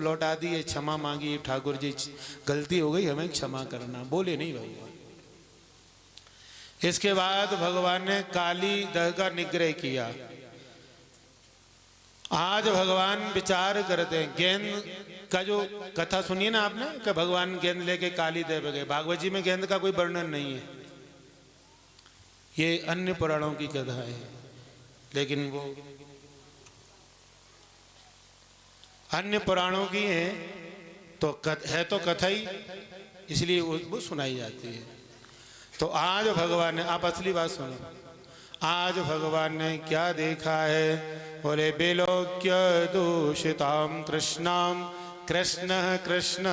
लौटा दिए, क्षमा मांगी, ठाकुर जी गलती हो गई, हमें क्षमा करना। बोले नहीं भगवान। इसके बाद भगवान ने काली दह का निग्रह किया। आज भगवान विचार करते हैं, गेंद का जो कथा सुनिए ना आपने कि भगवान गेंद लेके काली दह पे गए। भागवत जी में गेंद का कोई वर्णन नहीं है, ये अन्य पुराणों की कथा है, लेकिन वो अन्य पुराणों की है तो है तो कथा ही, इसलिए वो सुनाई जाती है। तो आज भगवान ने, आप असली बात सुनो, आज भगवान ने क्या देखा है? बोले विलोक्य दूषिताम कृष्णाम कृष्ण कृष्ण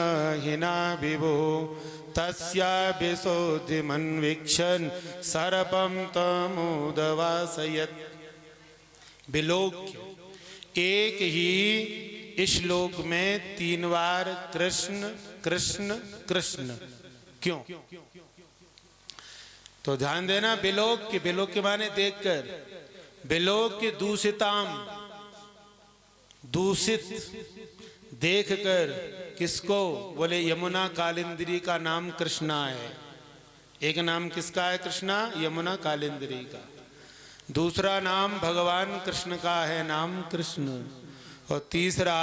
हिना विभु तस्या विशोधिमन्वीक्षन् सर्पम तमुदवासयत्। विलोक्य, एक ही श्लोक में 3 बार कृष्ण कृष्ण कृष्ण, क्यों? तो ध्यान देना, विलोक्य, विलोक्य माने देखकर, विलोक्य दूषिताम, दूषित देखकर, किसको? बोले यमुना कालिंदी का नाम कृष्णा है। एक नाम किसका है? कृष्णा, यमुना कालिंदी का। दूसरा नाम भगवान कृष्ण का है, नाम कृष्ण। और तीसरा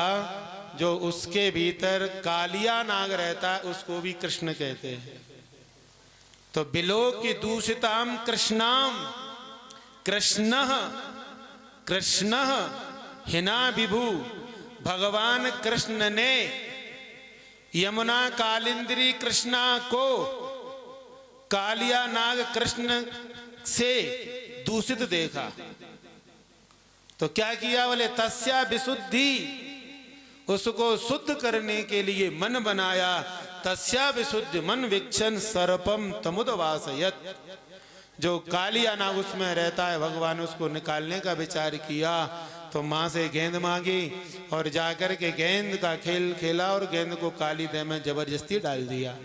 जो उसके भीतर कालिया नाग रहता है उसको भी कृष्ण कहते हैं। तो विलोक्य दूषिताम कृष्णाम, कृष्ण कृष्ण हिना विभु, भगवान कृष्ण ने यमुना कालिंदी कृष्णा को कालिया नाग कृष्ण से दूषित देखा। तो क्या किया? बोले तस्या विशुद्धि, उसको शुद्ध करने के लिए मन बनाया। तस्या विशुद्धि मन वीक्षण सर्पम तमुदवासयत्, जो कालिया नाग उसमें रहता है भगवान उसको निकालने का विचार किया। तो माँ से गेंद मांगी और जाकर के गेंद का खेल खेला और गेंद को काली दह में जबरदस्ती डाल दिया।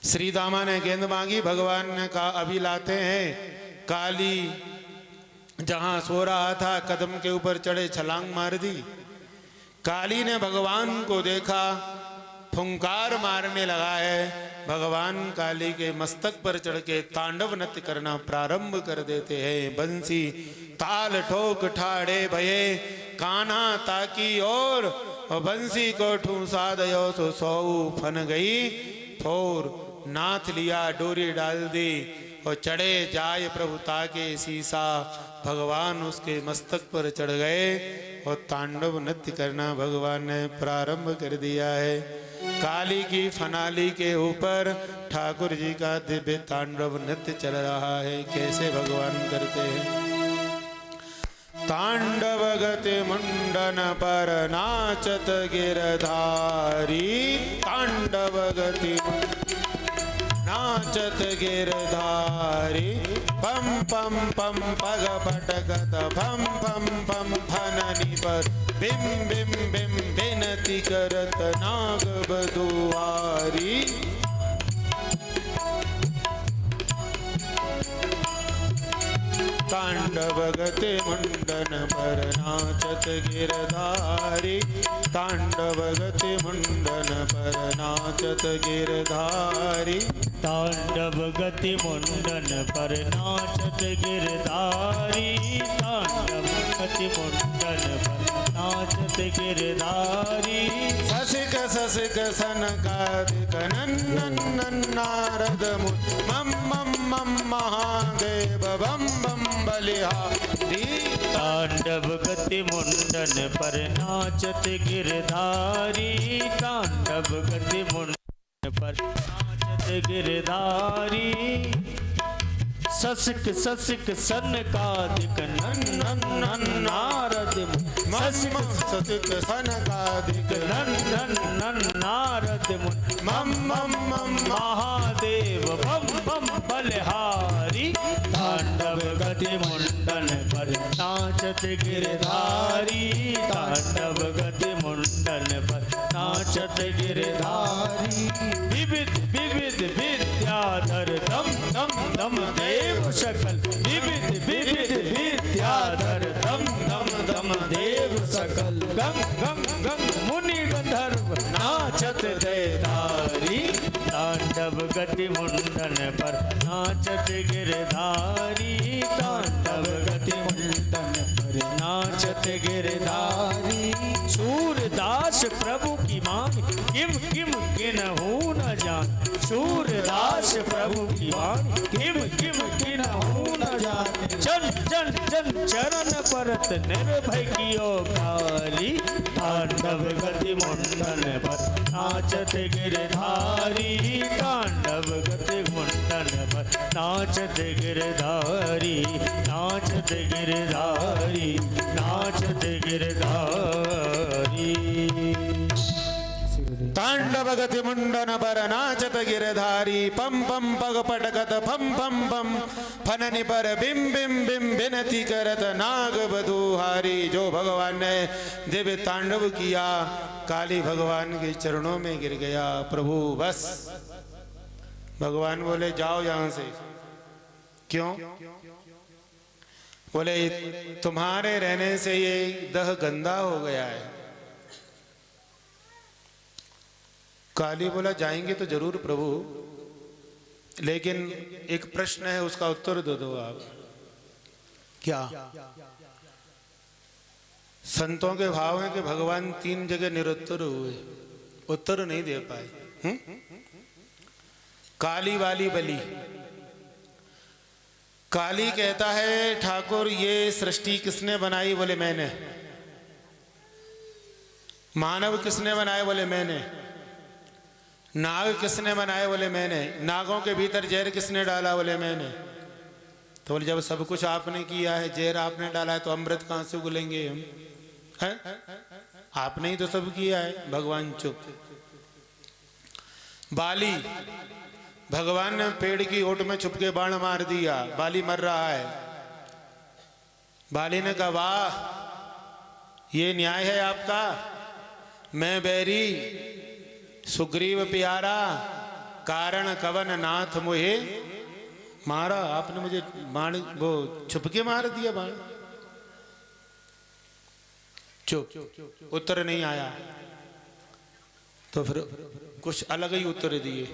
श्री दामा ने गेंद मांगी, भगवान ने कहा अभी लाते हैं। काली जहां सो रहा था कदम के ऊपर चढ़े छलांग मार दी। काली ने भगवान को देखा, फुंकार मारने लगा है। भगवान काली के मस्तक पर चढ़ के तांडव नृत्य करना प्रारंभ कर देते हैं। बंसी ताल ठोक ठाड़े भये कान्हा ताकी और बंसी को ठूसा दयो सो सौ फन गई फोर। नाथ लिया, डोरी डाल दी और चढ़े जाय प्रभु ताके सीसा। भगवान उसके मस्तक पर चढ़ गए और तांडव नृत्य करना भगवान ने प्रारंभ कर दिया है। काली की फनाली के ऊपर ठाकुर जी का दिव्य तांडव नृत्य चल रहा है। कैसे भगवान करते हैं? तांडव गति मुंडन पर नाचत गिरधारी, तांडव गति नाचत गिरधारी। पम पम पम पग पटकत भम भम भम फननी पर बिम बिम बिम बिनती करत नाग बधुआरी। तांडव गति मुंडन पर नाचत गिरधारी, तांडव गति मुंडन पर नाचत गिरधारी। तांडव गति मुंडन पर नाचत गिरधारी, तांडव गति मुंडन पर नाचत गिरधारी। ससिक ससिक सनकादिक नन्नन नारद मुनि मम मम मम महादेव बम बम बलिहारी। तांडव गति मुंडन पर नाचत गिरधारी, तांडव गति मुंडन पर नाचत गिरधारी। ससिक ससिक सनकादिक नन्नन नारद मुनि, ससिक ससिक सनकादिक नन्नन नारद मुनि मम मम मम महादेव बम बम बलिहारी। तांडव गति मुंडन पर नाचत गिरधारी, तांडव गति मुंडन पर नाचत गिरधारी। विविध विविध विद्याधर दम दम दम देव सकल, विविध विविध विद्याधर दम दम दम देव सकल। गंग गंग गंग मुनि गंध धर्म नाचत देधारी तांडव गति मुंडन पर नाचत गिरधारी तांडव गति मुंडन पर नाचत गिरधारी सूरदास प्रभु की मान किम किम किन्हू न जान सूरदास प्रभु की मान किम किम किन्हू न जान जन जन जन चरण परत निर्भय कियो काली तांडव गति मुंडन पर नाचत गिरधारी तांडव गति मुंडन पर नाचत गिरधारी नाचत गिरधारी नाचत गिरधारी तांडव गति मुंडन पर नाचत गिरधारी पम पम पग पटकत फम फम फम फननि पर बिम बिम बिम बिनती करत नाग बधुहारी। जो भगवान ने दिव्य तांडव किया काली भगवान के चरणों में गिर गया। प्रभु बस। भगवान बोले जाओ यहां से। क्यों? बोले तुम्हारे रहने से ये दह गंदा हो गया है। काली बोला जाएंगे तो जरूर प्रभु, लेकिन एक प्रश्न है उसका उत्तर दे दो आप। क्या? संतों के भाव है कि भगवान 3 जगह निरुत्तर हुए, उत्तर नहीं दे पाए। काली वाली बलि। काली कहता है ठाकुर ये सृष्टि किसने बनाई? बोले मैंने। मानव किसने बनाए? बोले मैंने। नाग किसने बनाए? बोले मैंने। नागों के भीतर जहर किसने डाला? बोले मैंने। तो बोले जब सब कुछ आपने किया है, जहर आपने डाला है, तो अमृत कहां से उगलेंगे हम? है? आपने ही तो सब किया है। भगवान चुप। बाली, भगवान ने पेड़ की ओट में छुप के बाण मार दिया, बाली मर रहा है। बाली ने कहा वाह, ये न्याय है आपका? मैं बैरी, सुग्रीव प्यारा, कारण कवन नाथ मुहे मारा। आपने मुझे बाण वो छुप के मार दिया बाण। चुप, उत्तर नहीं आया। तो फिर कुछ अलग ही उत्तर दिए।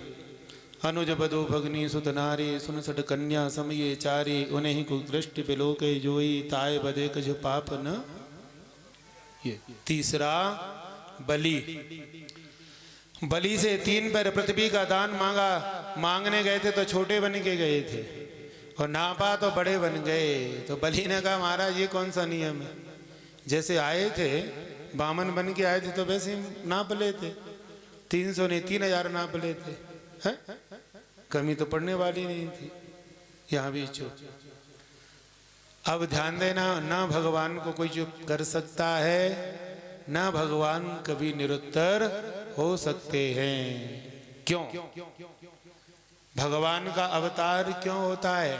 अनुज बधु भगनी सुत नारी सुन सट कन्या समये चारी उन्हें ही कुल दृष्टि पे लोके जोई ताए बदे कछ पाप न। ये तीसरा बलि। बलि से 3 पैर पृथ्वी का दान मांगा। मांगने गए थे तो छोटे बन के गए थे, और नापा तो बड़े बन गए। तो बलि ने कहा महाराज ये कौन सा नियम है? जैसे आए थे बामन बन के आए थे तो वैसे नाप लेते। 300 नहीं 3000 नाप लेते। है? कमी तो पड़ने वाली नहीं थी। यहां भी चुप। अब ध्यान देना, ना भगवान को कोई चुप कर सकता है, ना भगवान कभी निरुत्तर हो सकते हैं। क्यों? भगवान का अवतार क्यों होता है?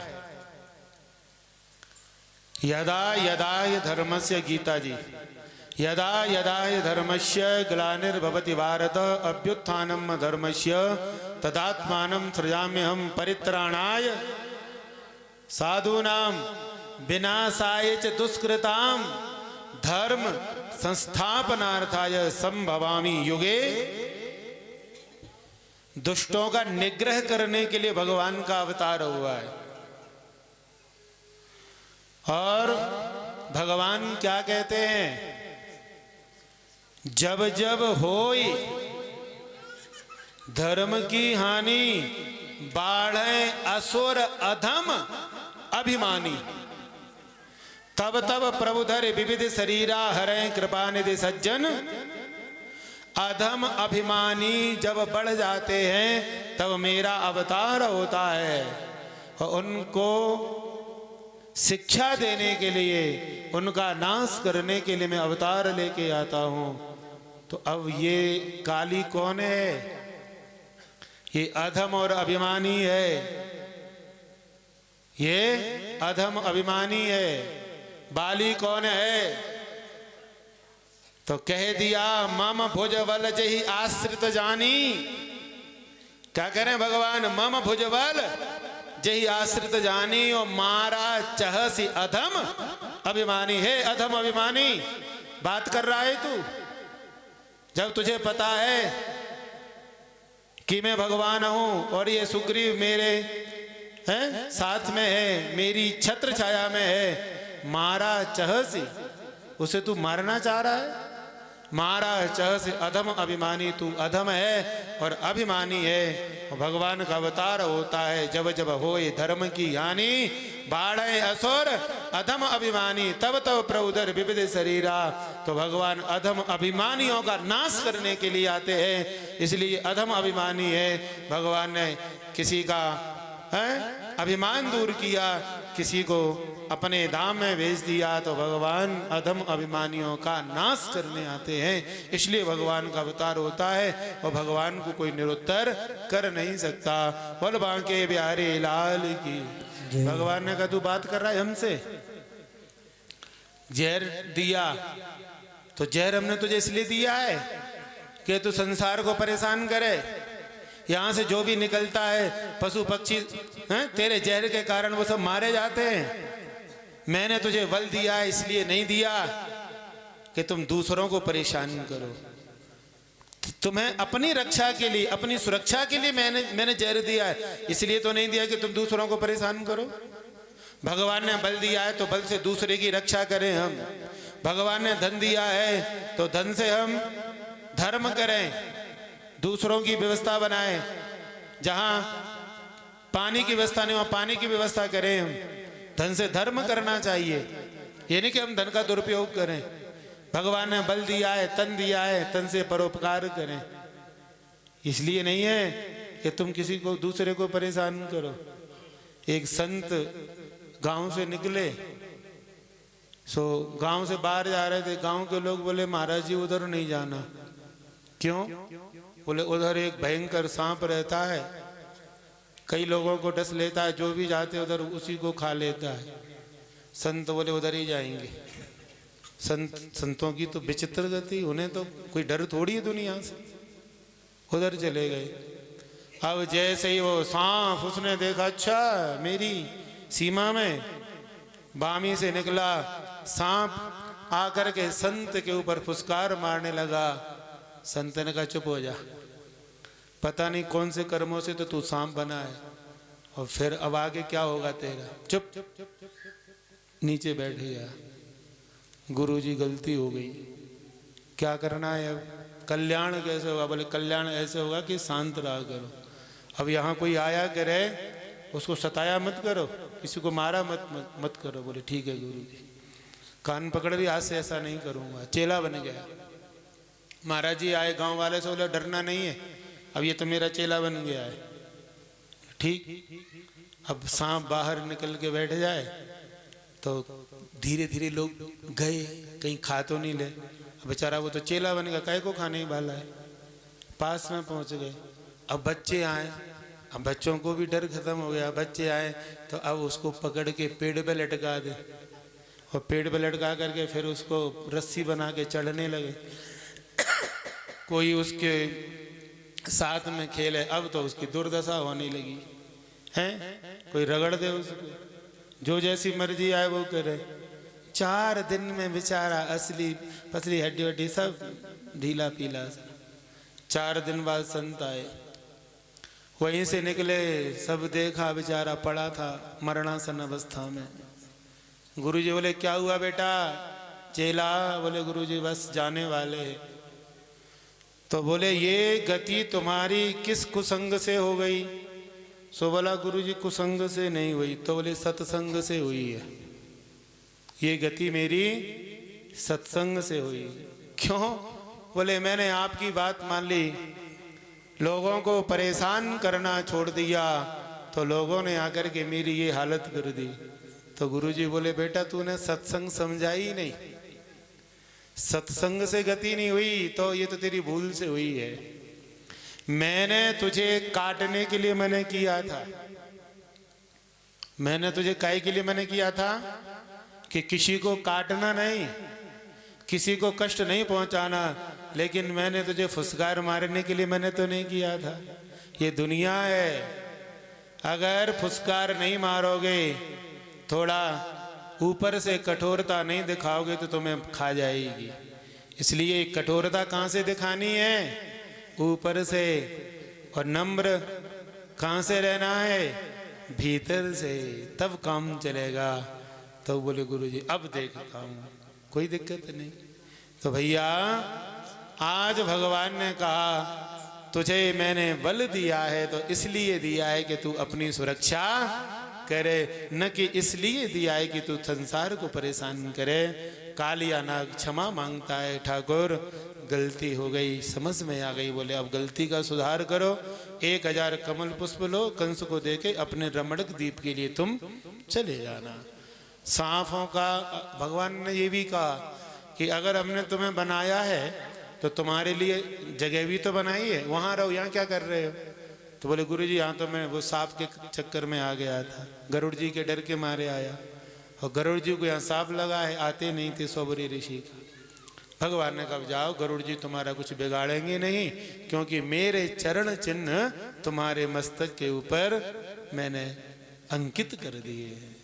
यदा यदा धर्मस्य, गीता जी, यदा यदा धर्मस्य ग्लानिर्भवति भारत अभ्युत्थानम धर्मस्य तदात्मानं सृजाम्यहं परित्राणाय साधूनां विनाशाय च दुष्कृतां धर्म संस्थापनार्थाय संभवामि युगे। दुष्टों का निग्रह करने के लिए भगवान का अवतार हुआ है। और भगवान क्या कहते हैं? जब जब होई धर्म की हानि बाढ़े असुर अधम अभिमानी, तब तब प्रभु धरे विविध शरीरा हरे कृपा निधि सज्जन। अधम अभिमानी जब बढ़ जाते हैं तब मेरा अवतार होता है, और उनको शिक्षा देने के लिए, उनका नाश करने के लिए मैं अवतार लेके आता हूं। तो अब ये काली कौन है? ये अधम और अभिमानी है। ये अधम अभिमानी है। बाली कौन है? तो कह दिया मम भुज बल जही आश्रित जानी। क्या करें भगवान? मम भुज बल जही आश्रित जानी, और मारा चहसी अधम अभिमानी है। अधम अभिमानी बात कर रहा है तू? जब तुझे पता है कि मैं भगवान हूं और ये सुग्रीव मेरे हैं साथ में है, मेरी छत्र छाया में है, मारा चहसी, उसे तू मारना चाह रहा है। मारा चहसी अधम अभिमानी, तू अधम है और अभिमानी है। भगवान का अवतार होता है जब जब होए धर्म की हानि, बाढ़े असुर अधम अभिमानी, तब तब प्रउदर विविध शरीरा। तो भगवान अधम अभिमानियों का नाश करने के लिए आते हैं, इसलिए अधम अभिमानी है। भगवान ने किसी का अभिमान दूर किया, किसी को अपने धाम में भेज दिया, तो भगवान अधम अभिमानियों का नाश करने आते हैं। इसलिए भगवान का अवतार होता है और भगवान को कोई निरुत्तर कर नहीं सकता। बोल बांके बिहारी लाल की। भगवान ने कहा तू बात कर रहा है हमसे, जहर दिया तो जहर हमने तुझे इसलिए दिया है कि तू संसार को परेशान करे। यहाँ से जो भी निकलता है पशु पक्षी हैं, तेरे जहर के कारण वो सब मारे जाते हैं। मैंने तुझे बल दिया है, इसलिए नहीं दिया कि तुम दूसरों को परेशान करो। तुम्हें अपनी रक्षा के लिए, अपनी सुरक्षा के लिए मैंने जहर दिया है, इसलिए तो नहीं दिया कि तुम दूसरों को परेशान करो। भगवान ने बल दिया है तो बल से दूसरे की रक्षा करें हम। भगवान ने धन दिया है तो धन से हम धर्म करें, दूसरों की व्यवस्था बनाएं। जहां पानी की व्यवस्था नहीं, वहां पानी की व्यवस्था करें हम। धन से धर्म करना चाहिए, ये नहीं कि हम धन का दुरुपयोग करें। भगवान ने बल दिया है, तन दिया है, तन से परोपकार करें। इसलिए नहीं है कि तुम किसी को दूसरे को परेशान करो। एक संत गांव से निकले, गांव से बाहर जा रहे थे। गांव के लोग बोले महाराज जी उधर नहीं जाना। क्यों? बोले उधर एक भयंकर सांप रहता है, कई लोगों को डस लेता है, जो भी जाते उधर उसी को खा लेता है। संत बोले उधर ही जाएंगे। संतों की तो विचित्र गति, उन्हें तो कोई डर थोड़ी है दुनिया से, उधर चले गए। अब जैसे ही वो सांप उसने देखा, अच्छा मेरी सीमा में बामी से निकला सांप, आकर के संत के ऊपर फुसकार मारने लगा। संत ने कहा चुप हो जा, पता नहीं कौन से कर्मों से तो तू सांप बना है, और फिर अब आगे क्या होगा तेरा, चुप नीचे बैठ गया। गुरुजी गलती हो गई, क्या करना है अब, कल्याण कैसे होगा? बोले कल्याण ऐसे होगा कि शांत रहा करो। अब यहाँ कोई आया करे उसको सताया मत करो, किसी को मारा मत करो। बोले ठीक है गुरुजी। कान पकड़ भी, आज से ऐसा नहीं करूँगा। चेला बन गया। महाराज जी आए, गांव वाले से बोले डरना नहीं है, अब ये तो मेरा चेला बन गया है। ठीक। अब सांप बाहर निकल के बैठ जाए तो धीरे धीरे लोग गए, कहीं खा तो नहीं ले। बेचारा वो तो चेला बन गया, काहे को खाने ही वाला है। पास में पहुंच गए। अब बच्चे आए, अब बच्चों को भी डर खत्म हो गया। बच्चे आए तो अब उसको पकड़ के पेड़ पे लटका दे, और पेड़ पे लटका करके फिर उसको रस्सी बना के चढ़ने लगे। कोई उसके साथ में खेले, अब तो उसकी दुर्दशा होने लगी है। कोई रगड़ दे उसको, जो जैसी मर्जी आए वो करे। 4 दिन में बेचारा असली पसली हड्डी वड्डी सब ढीला पीला। 4 दिन बाद संत आए, वहीं से निकले, सब देखा बेचारा पड़ा था मरणासन अवस्था में। गुरुजी बोले क्या हुआ बेटा? चेला बोले गुरुजी बस जाने वाले हैं। तो बोले ये गति तुम्हारी किस कुसंग से हो गई? सो बोला गुरुजी कुसंग से नहीं हुई। तो बोले सत्संग से हुई है, ये गति मेरी सत्संग से हुई। क्यों? बोले मैंने आपकी बात मान ली, लोगों को परेशान करना छोड़ दिया, तो लोगों ने आकर के मेरी ये हालत कर दी। तो गुरुजी बोले बेटा तूने सत्संग समझा ही नहीं, सत्संग से गति नहीं हुई तो ये तो तेरी भूल से हुई है। मैंने तुझे काटने के लिए मैंने किया था, मैंने तुझे काहे के लिए मैंने किया था कि किसी को काटना नहीं, किसी को कष्ट नहीं पहुंचाना। लेकिन मैंने तुझे फुसकार मारने के लिए मैंने तो नहीं किया था। ये दुनिया है, अगर फुसकार नहीं मारोगे, थोड़ा ऊपर से कठोरता नहीं दिखाओगे तो तुम्हें खा जाएगी। इसलिए कठोरता कहाँ से दिखानी है? ऊपर से। और नम्र कहाँ से रहना है? भीतर से, तब काम चलेगा। तो बोले गुरुजी अब देखता हूँ, कोई दिक्कत नहीं। तो भैया आज भगवान ने कहा तुझे मैंने बल दिया है तो इसलिए दिया है कि तू अपनी सुरक्षा करे, न कि इसलिए दिया है कि तू संसार को परेशान करे। कालिया नाग क्षमा मांगता है, ठाकुर गलती हो गई, समझ में आ गई। बोले अब गलती का सुधार करो, 1000 कमल पुष्प लो, कंस को देके अपने रमणक द्वीप के लिए तुम चले जाना। सांपों का भगवान ने ये भी कहा कि अगर हमने तुम्हें बनाया है तो तुम्हारे लिए जगह भी तो बनाई है, वहां रहो, यहाँ क्या कर रहे हो? तो बोले गुरुजी यहाँ तो मैं वो सांप के चक्कर में आ गया था, गरुड़ जी के डर के मारे आया, और गरुड़ जी को यहाँ सांप लगा है, आते नहीं थे सौबरी ऋषि का। भगवान ने कहा जाओ, गरुड़ जी तुम्हारा कुछ बिगाड़ेंगे नहीं, क्योंकि मेरे चरण चिन्ह तुम्हारे मस्तक के ऊपर मैंने अंकित कर दिए हैं।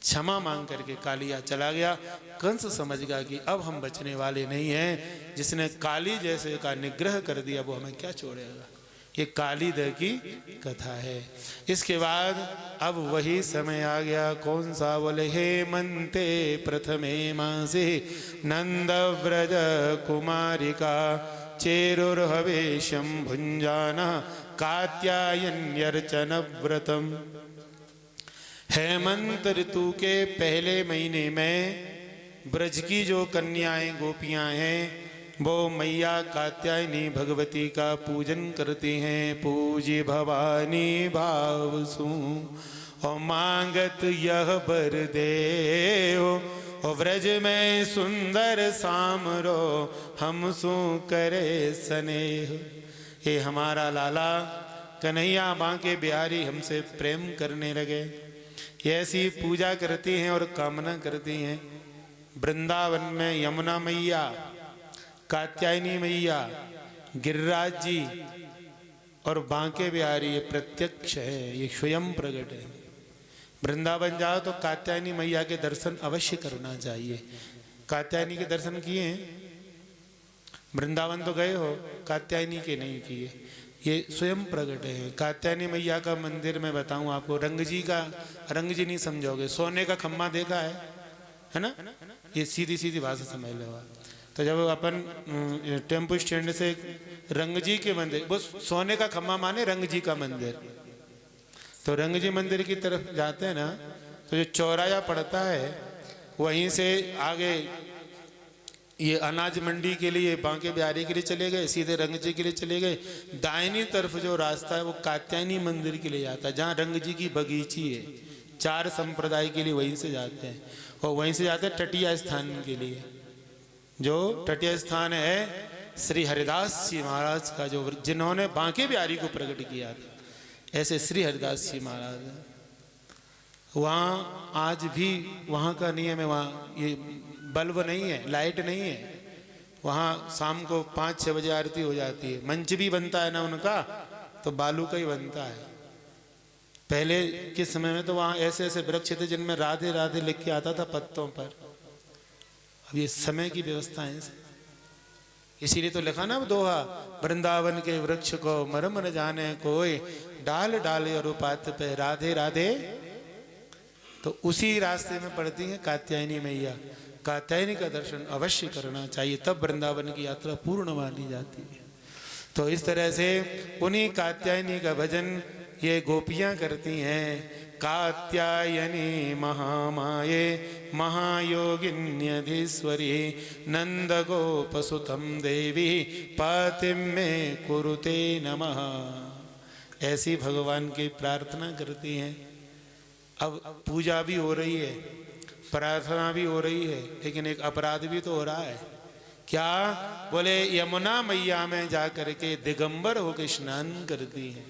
क्षमा मांग करके कालिया चला गया। कंस समझ गया कि अब हम बचने वाले नहीं हैं, जिसने काली जैसे का निग्रह कर दिया वो हमें क्या छोड़ेगा। ये काली दह की कथा है। इसके बाद अब वही समय आ गया, कौन सा? बोले हेमंते प्रथमे मासे नंद व्रज कुमारिका चेरुर्हवेशम भुंजाना कात्यायन्यर्चन व्रतम। हेमंत ऋतु के पहले महीने में ब्रज की जो कन्याएं गोपियां हैं वो मैया कात्यायनी भगवती का पूजन करती हैं। पूज्य भवानी भाव सु और मांगत यह बर दे और व्रज में सुंदर सामरो हम सु करे स्नेह। ये हमारा लाला कन्हैया बांके बिहारी हमसे प्रेम करने लगे। ये ऐसी पूजा करती हैं और कामना करती हैं। वृंदावन में यमुना मैया, कात्यायनी मैया, गिरिराज जी और बांके बिहारी ये प्रत्यक्ष है, ये स्वयं प्रकट है। वृंदावन जाओ तो कात्यायनी मैया के दर्शन अवश्य करना चाहिए। कात्यायनी के दर्शन किए हैं? वृंदावन तो गए हो, कात्यायनी के नहीं किए। ये स्वयं प्रकट है। कात्यायनी मैया का मंदिर मैं बताऊं आपको, रंग जी नहीं समझोगे, सोने का खम्मा देखा है ना? ये सीधी सीधी भाषा समझ लो। तो जब अपन टेम्पो स्टैंड से रंग जी के मंदिर, वो सोने का खम्मा माने रंग जी का मंदिर, तो रंग जी मंदिर की तरफ जाते हैं ना, तो जो चौराया पड़ता है वहीं से आगे ये अनाज मंडी के लिए बांके बिहारी के लिए चले गए, सीधे रंग जी के लिए चले गए। दाहिनी तरफ जो रास्ता है वो कात्यायनी मंदिर के लिए जाता है, जहाँ रंग जी की बगीची है। 4 संप्रदाय के लिए वहीं से जाते हैं, और वहीं से जाते हैं टटिया स्थान के लिए। जो टटिया स्थान है श्री हरिदास जी महाराज का, जो जिन्होंने बांके बिहारी को प्रकट किया था, ऐसे श्री हरिदास जी महाराज। वहाँ आज भी वहाँ का नियम है, वहाँ ये बल्ब नहीं है, लाइट नहीं है। वहाँ शाम को 5-6 बजे आरती हो जाती है। मंच भी बनता है ना उनका, तो बालू का ही बनता है। पहले के समय में तो वहाँ ऐसे ऐसे वृक्ष थे जिनमें राधे राधे लिख के आता था पत्तों पर। अब ये समय की व्यवस्था है, इसीलिए तो लिखा ना दोहा, वृंदावन के वृक्ष को मरम न जाने कोई, डाल डाले और पात पे राधे राधे। तो उसी रास्ते में पड़ती है कात्यायनी मैया। कात्यायनी का दर्शन अवश्य करना चाहिए, तब वृंदावन की यात्रा पूर्ण मानी जाती है। तो इस तरह से उन्हीं कात्यायनी का भजन ये गोपियां करती हैं। कात्यायनी महामाये महायोगिन्यधीश्वरी नंद गोपसुतम देवी पातिम में कुरुते नमः। ऐसी भगवान की प्रार्थना करती हैं। अब पूजा भी हो रही है, प्रार्थना भी हो रही है, लेकिन एक अपराध भी तो हो रहा है। क्या? बोले यमुना मैया में जा करके दिगंबर होकर स्नान करती हैं।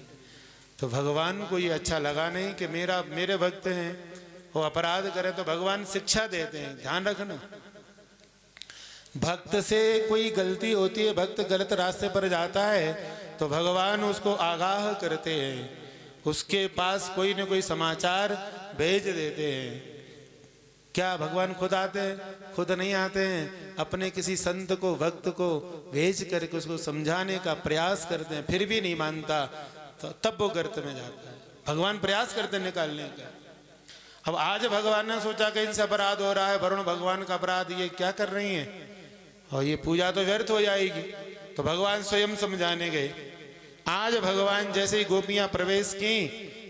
तो भगवान को ये अच्छा लगा नहीं कि मेरे भक्त हैं वो अपराध करें, तो भगवान शिक्षा देते हैं। ध्यान रखना, भक्त से कोई गलती होती है, भक्त गलत रास्ते पर जाता है तो भगवान उसको आगाह करते हैं, उसके पास कोई न कोई समाचार भेज देते हैं। क्या भगवान खुद आते हैं? खुद नहीं आते हैं। अपने किसी संत को, भक्त को भेज करके उसको समझाने का प्रयास करते हैं, फिर भी नहीं मानता, तो तब वो गर्त में जाता है। भगवान प्रयास करते हैं निकालने का। अब आज भगवान ने सोचा कि इनसे अपराध हो रहा है, वरुण भगवान का अपराध, ये क्या कर रही हैं और ये पूजा तो व्यर्थ हो जाएगी, तो भगवान स्वयं समझाने गए। आज भगवान जैसे ही गोपियां प्रवेश की,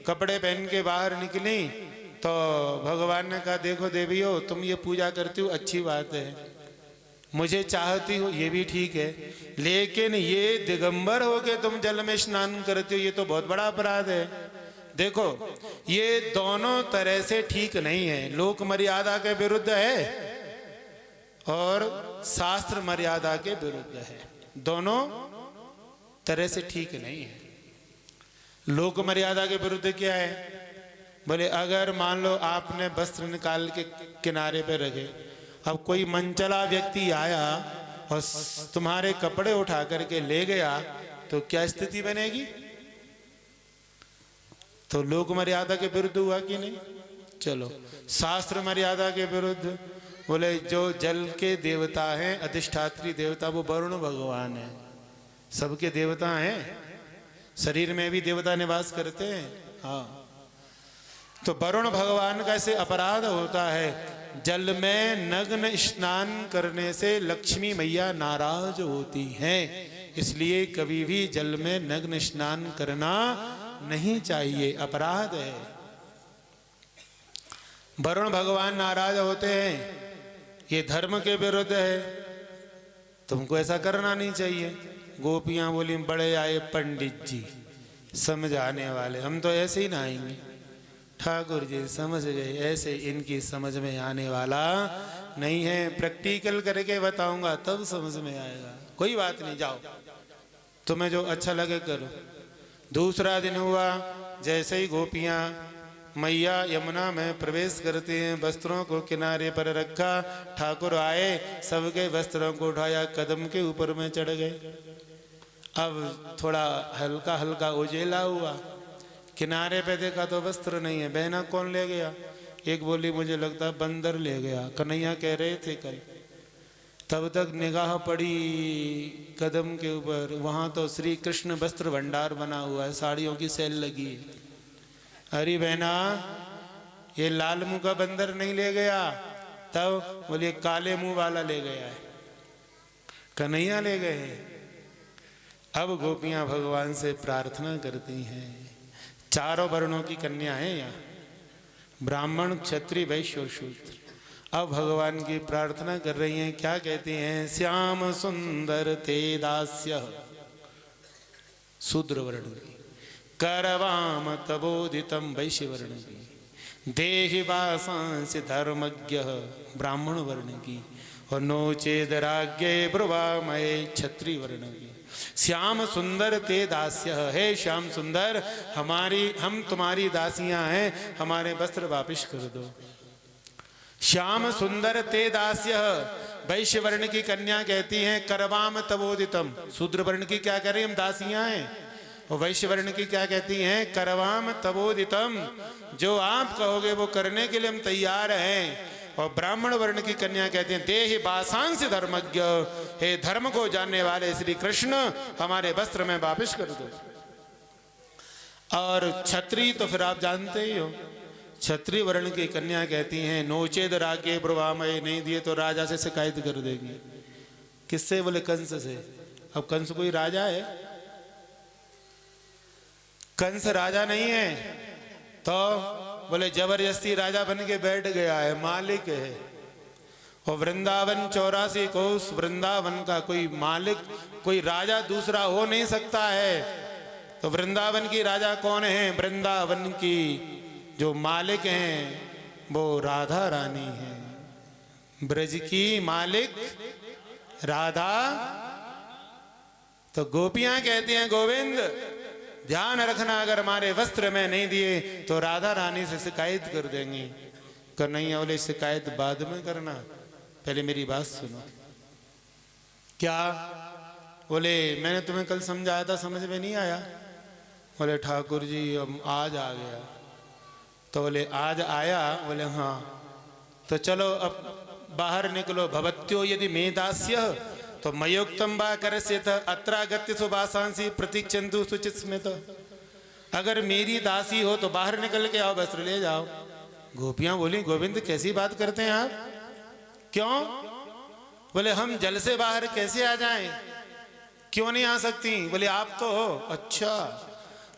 कपड़े पहन के बाहर निकली, तो भगवान ने कहा देखो देवियों, तुम ये पूजा करती हो अच्छी बात है, मुझे चाहती हो ये भी ठीक है, लेकिन ये दिगंबर होके तुम जल में स्नान करती हो, ये तो बहुत बड़ा अपराध है। देखो ये दोनों तरह से ठीक नहीं है, लोक मर्यादा के विरुद्ध है और शास्त्र मर्यादा के विरुद्ध है, दोनों तरह से ठीक नहीं है। लोक मर्यादा के विरुद्ध क्या है? बोले अगर मान लो आपने वस्त्र निकाल के किनारे पे रखे, अब कोई मनचला व्यक्ति आया और तुम्हारे कपड़े उठा करके ले गया, तो क्या स्थिति बनेगी? तो लोक मर्यादा के विरुद्ध हुआ कि नहीं? चलो शास्त्र मर्यादा के विरुद्ध, बोले जो जल के देवता हैं, अधिष्ठात्री देवता, वो वरुण भगवान है, सबके देवता हैं, शरीर में भी देवता निवास करते हैं। हाँ, तो वरुण भगवान का ऐसे अपराध होता है। जल में नग्न स्नान करने से लक्ष्मी मैया नाराज होती हैं, इसलिए कभी भी जल में नग्न स्नान करना नहीं चाहिए, अपराध है। वरुण भगवान नाराज होते हैं, ये धर्म के विरुद्ध है, तुमको ऐसा करना नहीं चाहिए। गोपियां बोली बड़े आए पंडित जी समझाने वाले, हम तो ऐसे ही ना आएंगे। ठाकुर जी समझ गए, ऐसे इनकी समझ में आने वाला नहीं है, प्रैक्टिकल करके बताऊंगा तब समझ में आएगा। कोई बात नहीं, जाओ तुम्हें जो अच्छा लगे करो। दूसरा दिन हुआ, जैसे ही गोपियां मैया यमुना में प्रवेश करते हैं, वस्त्रों को किनारे पर रखा, ठाकुर आए, सबके वस्त्रों को उठाया, कदम के ऊपर में चढ़ गए। अब थोड़ा हल्का हल्का उजेला हुआ, किनारे पे देखा तो वस्त्र नहीं है। बहना कौन ले गया? एक बोली मुझे लगता है बंदर ले गया, कन्हैया कह रहे थे कल। तब तक निगाह पड़ी कदम के ऊपर, वहां तो श्री कृष्ण वस्त्र भंडार बना हुआ है, साड़ियों की सेल लगी है। अरे बहना, ये लाल मुंह का बंदर नहीं ले गया। तब बोले काले मुंह वाला ले गया है, कन्हैया ले गए हैं। अब गोपियां भगवान से प्रार्थना करती हैं। चारों वर्णों की कन्या है यहाँ, ब्राह्मण, क्षत्रिय, वैश्य और शूद्र। अब भगवान की प्रार्थना कर रही हैं, क्या कहती हैं? श्याम सुंदर ते दास्य, शूद्र वर्ण की, करवाम तबोदितम वैश्य वर्ण की, देहि वासांसि धर्मज्ञ ब्राह्मण वर्ण की, और नोचेदराज्ञे ब्रुवामये क्षत्रिय वर्ण की। श्याम सुंदर ते दास्य, हे श्याम सुंदर, हम तुम्हारी दासियां हैं, हमारे वस्त्र वापिस कर दो। श्याम सुंदर ते दास्य, वैश्य वर्ण की कन्या कहती हैं करवाम तबोदितम, शूद्र वर्ण की क्या करें, हम दासियां हैं। और वैश्य वर्ण की क्या कहती हैं? करवाम तबोदितम, जो आप कहोगे वो करने के लिए हम तैयार हैं। और ब्राह्मण वर्ण की कन्या कहते हैं देहि वासांसि धर्मज्ञ, हे धर्म को जानने वाले श्री कृष्ण, हमारे वस्त्र में वापिस कर दो। और क्षत्रिय तो फिर आप जानते ही हो, क्षत्रिय वर्ण की कन्या कहती हैं नोचेद रागे ब्रुवामय, नहीं दिए तो राजा से शिकायत कर देगी। किससे? बोले कंस से। अब कंस कोई राजा है? कंस राजा नहीं है, तो बोले जबरदस्ती राजा बन के बैठ गया है, मालिक है। और वृंदावन 84 कोस वृंदावन का कोई मालिक, कोई राजा दूसरा हो नहीं सकता है। तो वृंदावन की राजा कौन है? वृंदावन की जो मालिक हैं वो राधा रानी है, ब्रज की मालिक राधा। तो गोपियां कहती हैं गोविंद ध्यान रखना, अगर हमारे वस्त्र में नहीं दिए तो राधा रानी से शिकायत कर देंगी। कन्हैया बोले शिकायत बाद में करना, पहले मेरी बात सुनो। क्या? बोले मैंने तुम्हें कल समझाया था, समझ में नहीं आया? बोले ठाकुर जी अब आज आ गया। तो बोले आज आया? बोले हाँ। तो चलो अब बाहर निकलो। भवत्यो यदि मे दास्य तो मयोक्तम बा करस्येत अत्रागत्य सुभासांसी प्रतीक्षन्तु सुचिस्मित। अगर मेरी दासी हो तो बाहर निकल के आओ, वस्त्र ले जाओ। गोपियां बोली गोविंद कैसी बात करते हैं आप, क्यों? बोले हम जल से बाहर कैसे आ जाएं, क्यों नहीं आ सकती? बोले आप तो हो। अच्छा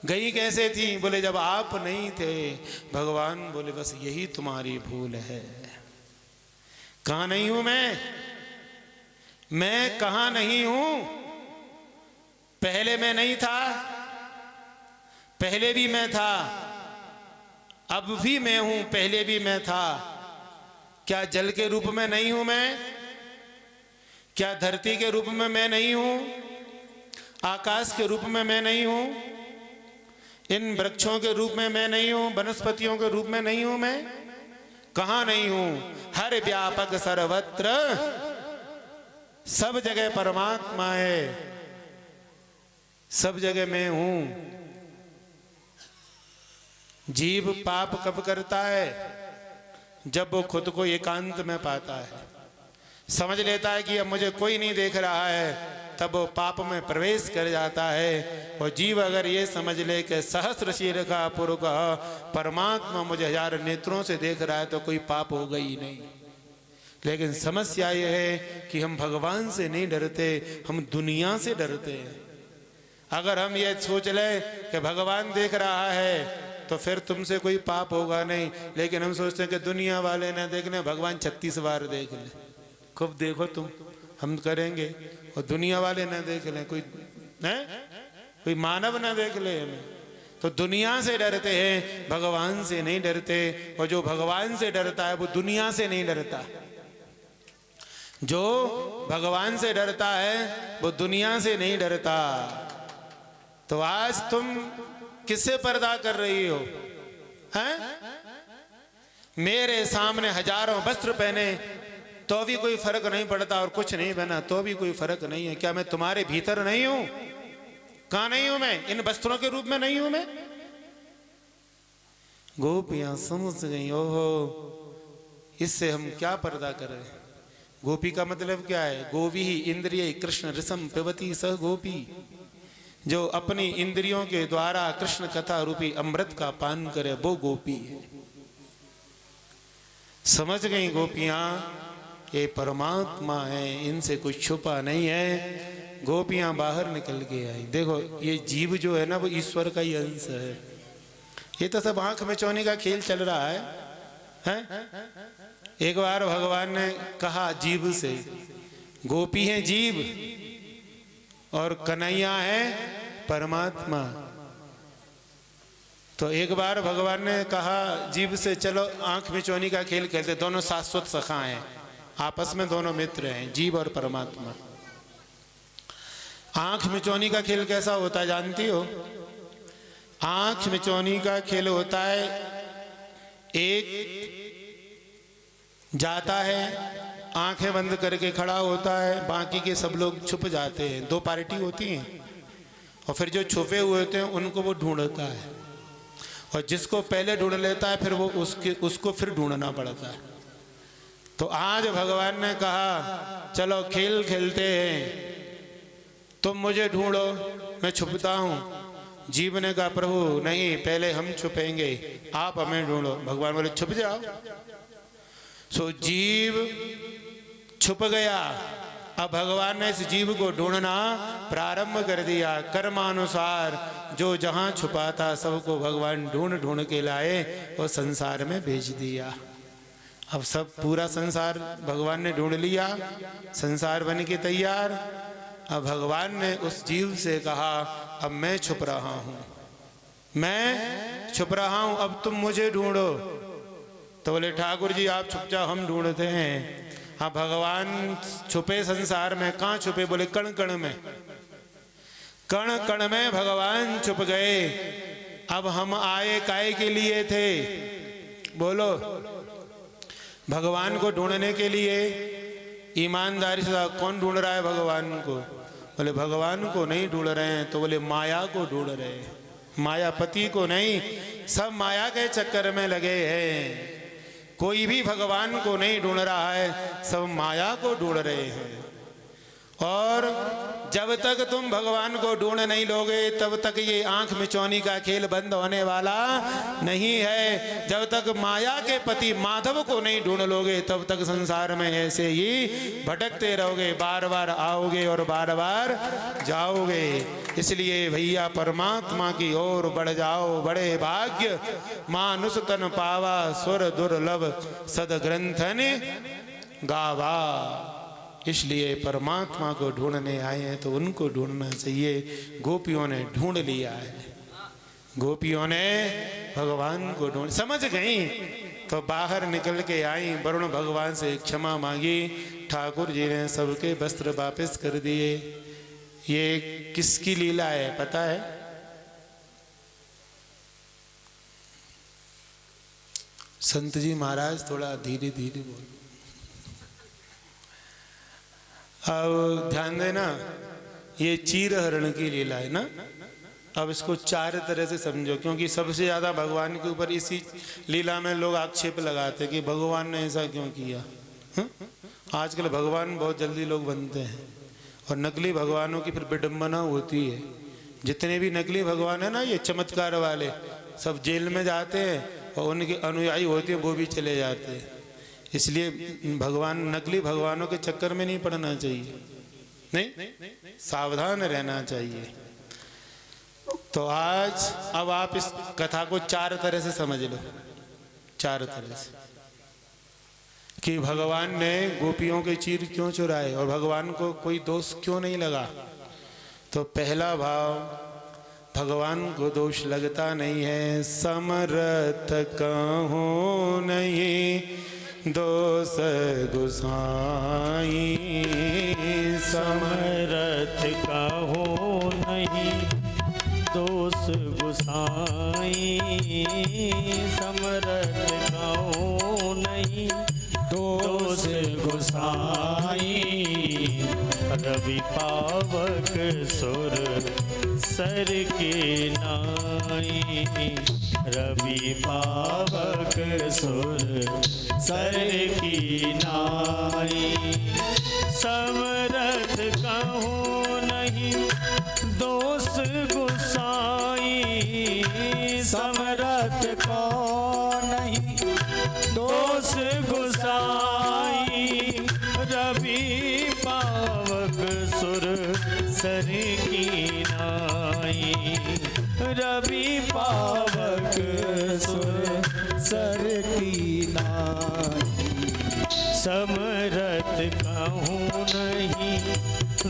गई कैसे थी? बोले जब आप नहीं थे। भगवान बोले बस यही तुम्हारी भूल है। कहां नहीं हूं मैं कहां नहीं हूं? पहले मैं नहीं था, पहले भी मैं था, अब भी मैं हूं, पहले भी मैं था। क्या जल के रूप में नहीं हूं मैं? क्या धरती के रूप में मैं नहीं हूं? आकाश के रूप में मैं नहीं हूं? इन वृक्षों के रूप में मैं नहीं हूं? वनस्पतियों के रूप में नहीं हूं मैं? कहां नहीं हूं? हर व्यापक सर्वत्र, सब जगह परमात्मा है, सब जगह मैं हूं। जीव पाप कब करता है? जब वो खुद को एकांत में पाता है, समझ लेता है कि अब मुझे कोई नहीं देख रहा है, तब वो पाप में प्रवेश कर जाता है। और जीव अगर ये समझ ले कि सहस्र शीर का पुरुष परमात्मा मुझे हजार नेत्रों से देख रहा है, तो कोई पाप होगा ही नहीं। लेकिन समस्या ये है कि हम भगवान से नहीं डरते, हम दुनिया से डरते हैं। अगर हम ये सोच लें कि भगवान देख रहा है तो फिर तुमसे कोई पाप होगा नहीं। लेकिन हम सोचते हैं कि दुनिया वाले ना देख लें, भगवान 36 बार देख ले, खूब देखो तुम, हम करेंगे। और दुनिया वाले ना देख लें, कोई मानव ना देख ले हमें, तो दुनिया से डरते हैं, भगवान से नहीं डरते। और जो भगवान से डरता है वो दुनिया से नहीं डरता। जो भगवान से डरता है वो दुनिया से नहीं डरता। तो आज तुम किससे पर्दा कर रही हो? हैं? मेरे सामने हजारों वस्त्र पहने तो भी कोई फर्क नहीं पड़ता, और कुछ नहीं पहना तो भी कोई फर्क नहीं है। क्या मैं तुम्हारे भीतर नहीं हूं? कहां नहीं हूं मैं? इन वस्त्रों के रूप में नहीं हूं मैं? गोपियां समझ गई, ओहो इससे हम क्या पर्दा कर रहे हैं। गोपी का मतलब क्या है? गोवी ही इंद्रिय कृष्ण रसम पिबती सह गोपी, जो अपनी इंद्रियों के द्वारा कृष्ण कथा रूपी अमृत का पान करे, वो गोपी है। समझ गई गोपियां, ये परमात्मा है, इनसे कुछ छुपा नहीं है। गोपियां बाहर निकल के आई। देखो ये जीव जो है ना, वो ईश्वर का ही अंश है। ये तो सब आंख में चौनी का खेल चल रहा है? एक बार भगवान ने कहा जीव से, गोपी है जीव और कन्हैया है परमात्मा। तो एक बार भगवान ने कहा जीव से, चलो आंख में चौनी का खेल खेलते। दोनों शाश्वत सखा हैं, आपस में दोनों मित्र हैं, जीव और परमात्मा। आंख में चौनी का खेल कैसा होता है जानती हो? आंख में चौनी का खेल होता है, एक जाता है आंखें बंद करके खड़ा होता है, बाकी के सब लोग छुप जाते हैं। दो पार्टी होती हैं, और फिर जो छुपे हुए होते हैं उनको वो ढूंढता है, और जिसको पहले ढूंढ लेता है फिर वो उसको फिर ढूंढना पड़ता है। तो आज भगवान ने कहा चलो खेल खेलते हैं, तुम मुझे ढूंढो मैं छुपता हूँ। जीव ने कहा प्रभु नहीं, पहले हम छुपेंगे, आप हमें ढूंढो। भगवान बोले छुप जाओ। सो जीव छुप गया। अब भगवान ने इस जीव को ढूंढना प्रारंभ कर दिया। कर्मानुसार जो जहां छुपा था सबको भगवान ढूंढ ढूंढ के लाए और संसार में भेज दिया। अब सब पूरा संसार भगवान ने ढूंढ लिया, संसार बन के तैयार। अब भगवान ने उस जीव से कहा अब मैं छुप रहा हूं, मैं छुप रहा हूं, अब तुम मुझे ढूंढो। तो बोले ठाकुर जी आप छुप जाओ, हम ढूंढते हैं। हाँ भगवान छुपे संसार में, कहाँ छुपे? बोले कण कण में, कण कण में भगवान छुप गए। अब हम आए काय के लिए थे? बोलो, भगवान को ढूंढने के लिए। ईमानदारी से कौन ढूंढ रहा है भगवान को? बोले भगवान को नहीं ढूंढ रहे हैं। तो बोले माया को ढूंढ रहे हैं, मायापति को नहीं। सब माया के चक्कर में लगे हैं। कोई भी भगवान को नहीं ढूंढ रहा है, सब माया को ढूंढ रहे हैं। और जब तक तुम भगवान को ढूंढ नहीं लोगे तब तक ये आंख मिचौनी का खेल बंद होने वाला नहीं है। जब तक माया के पति माधव को नहीं ढूंढ लोगे तब तक संसार में ऐसे ही भटकते रहोगे, बार बार आओगे और बार बार जाओगे। इसलिए भैया परमात्मा की ओर बढ़ जाओ, बड़े भाग्य मानुष तन पावा, स्वर दुर्लभ सदग्रंथन गावा। इसलिए परमात्मा को ढूंढने आए हैं तो उनको ढूंढना चाहिए। गोपियों ने ढूंढ लिया है, गोपियों ने भगवान को ढूंढ समझ गई तो बाहर निकल के आई, वरुण भगवान से क्षमा मांगी। ठाकुर जी ने सबके वस्त्र वापस कर दिए। ये किसकी लीला है पता है? संत जी महाराज थोड़ा धीरे धीरे बोलो। अब ध्यान देना, ये चीर हरण की लीला है ना। अब इसको चार तरह से समझो, क्योंकि सबसे ज्यादा भगवान के ऊपर इसी लीला में लोग आक्षेप लगाते कि भगवान ने ऐसा क्यों किया। आजकल भगवान बहुत जल्दी लोग बनते हैं और नकली भगवानों की फिर विडंबना होती है। जितने भी नकली भगवान है ना, ये चमत्कार वाले, सब जेल में जाते हैं और उनके अनुयायी होते हैं वो भी चले जाते हैं। इसलिए भगवान, नकली भगवानों के चक्कर में नहीं पड़ना चाहिए, नहीं, सावधान रहना चाहिए। तो आज अब आप इस कथा को चार तरह से समझ लो, चार तरह से, कि भगवान ने गोपियों के चीर क्यों चुराए और भगवान को कोई दोष क्यों नहीं लगा। तो पहला भाव, भगवान को दोष लगता नहीं है। समर्थ कहूँ नहीं दोष गुसाई, समर्थ कहूँ नहीं दोष गुसाई, समर्थ कहूँ नहीं दोष गुसाई। रवि पावक सुर सर के नाई, रवि पावक सुर सर की नाई। समरथ कहूँ नहीं दोष गुसाई, समरथ को नहीं दोष गुसाई। रवि पावक सुर सर की नाई, रवि पावक सुर सर की नाई। समरथ कहूँ नहीं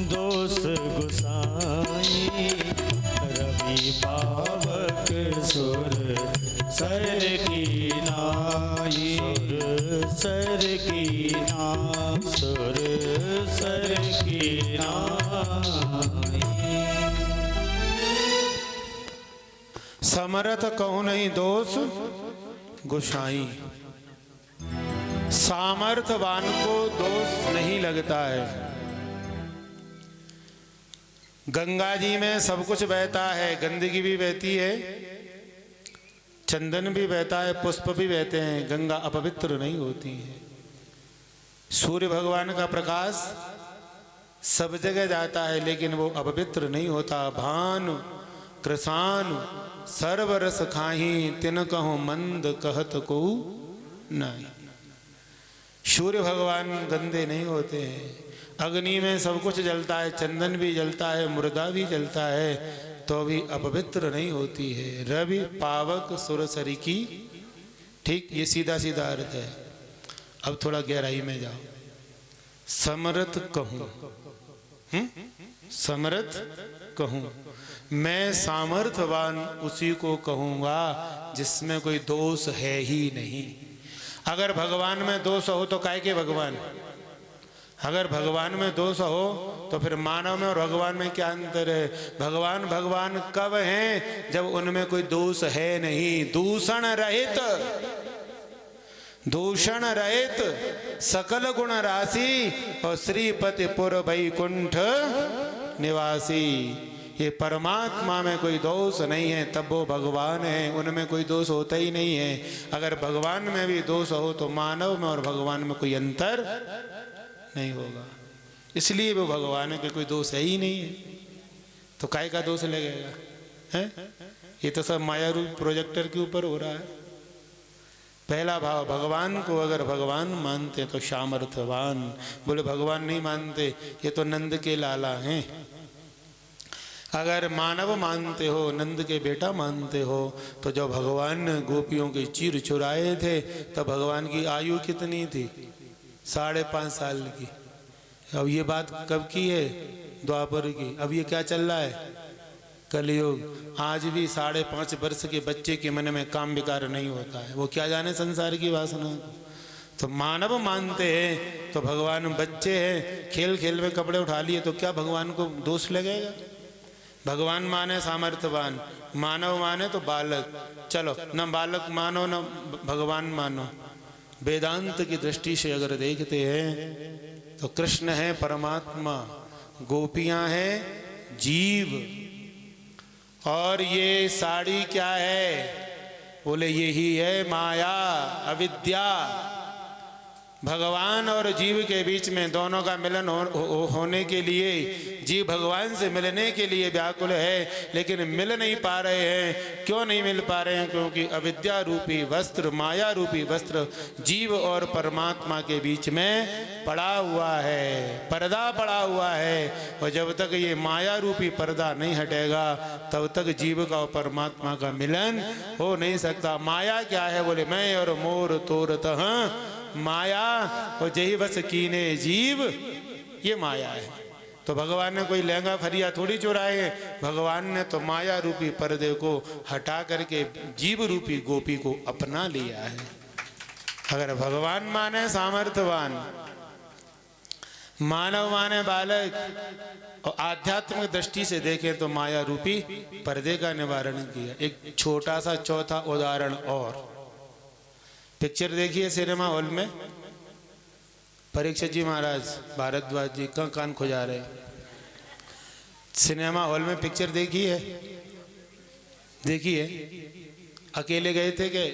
दोष गुसाई, रवि पावक सुर सर की नाई, सुर सर की नाई, सुर सर की नाई। समर्थ कहूँ नहीं दोष गुसाई। सामर्थवान को दोष नहीं लगता है। गंगा जी में सब कुछ बहता है, गंदगी भी बहती है, चंदन भी बहता है, पुष्प भी बहते हैं, गंगा अपवित्र नहीं होती है। सूर्य भगवान का प्रकाश सब जगह जाता है लेकिन वो अपवित्र नहीं होता। भानु कृषानु सर्वरस खाही, तिन कहो मंद कहत को नहीं। सूर्य भगवान गंदे नहीं होते हैं। अग्नि में सब कुछ जलता है, चंदन भी जलता है, मुर्दा भी जलता है, तो भी अपवित्र नहीं होती है। रवि पावक सुरसरी की, ठीक, ये सीधा सीधा अर्थ है। अब थोड़ा गहराई में जाओ। समर्थ कहूँ, समर्थ कहूँ, मैं सामर्थ्यवान उसी को कहूँगा जिसमें कोई दोष है ही नहीं। अगर भगवान में दोष हो तो काहे के भगवान? अगर भगवान में दोष हो तो फिर मानव में और भगवान में क्या अंतर है? भगवान भगवान कब हैं? जब उनमें कोई दोष है नहीं। दूषण रहित, दूषण रहित सकल गुण राशि और श्रीपति पुर वैकुंठ निवासी। ये परमात्मा में कोई दोष नहीं है तब वो भगवान है, उनमें कोई दोष होता ही नहीं है। अगर भगवान में भी दोष हो तो मानव में और भगवान में कोई अंतर नहीं होगा, इसलिए वो भगवान है कि कोई दोष है ही नहीं है, तो काय का दोष लगेगा है? ये तो सब माया रूप प्रोजेक्टर के ऊपर हो रहा है। पहला भाव भगवान को अगर भगवान मानते तो सामर्थ्यवान, बोले भगवान नहीं मानते ये तो नंद के लाला हैं। अगर मानव मानते हो, नंद के बेटा मानते हो, तो जब भगवान ने गोपियों के चीर चुराए थे तब भगवान की आयु कितनी थी? 5.5 साल की। अब ये बात कब की है? द्वापर की। अब ये क्या चल रहा है? कलयुग। आज भी 5.5 वर्ष के बच्चे के मन में काम विकार नहीं होता है, वो क्या जाने संसार की वासना। तो मानव मानते हैं तो भगवान बच्चे हैं, खेल खेल में कपड़े उठा लिए तो क्या भगवान को दोष लगेगा? भगवान माने सामर्थ्यवान, मानव माने तो बालक। चलो न बालक मानो न भगवान मानो, वेदांत की दृष्टि से अगर देखते हैं तो कृष्ण है परमात्मा, गोपियां हैं जीव। और ये साड़ी क्या है? बोले यही है माया, अविद्या। भगवान और जीव के बीच में दोनों का मिलन होने के लिए, जीव भगवान से मिलने के लिए व्याकुल है, लेकिन मिल नहीं पा रहे हैं। क्यों नहीं मिल पा रहे हैं? क्योंकि अविद्या रूपी वस्त्र, माया रूपी वस्त्र जीव और परमात्मा के बीच में पड़ा हुआ है, पर्दा पड़ा हुआ है। और जब तक ये माया रूपी पर्दा नहीं हटेगा तब तक जीव का और परमात्मा का मिलन हो नहीं सकता। माया क्या है? बोले मैं और मोर तोरत माया, और जही बस कीने जीव, ये माया है। तो भगवान ने कोई लहंगा फरिया थोड़ी चुराए हैं, भगवान ने तो माया रूपी पर्दे को हटा करके जीव रूपी गोपी को अपना लिया है। अगर भगवान माने सामर्थ्यवान, मानव माने बालक, और आध्यात्मिक दृष्टि से देखें तो माया रूपी पर्दे का निवारण किया। एक छोटा सा चौथा उदाहरण और, पिक्चर देखिए सिनेमा हॉल में, परीक्षित जी महाराज, भारद्वाज जी कहाँ कान खुजा रहे। सिनेमा हॉल में पिक्चर देखी है? देखिए, अकेले गए थे कि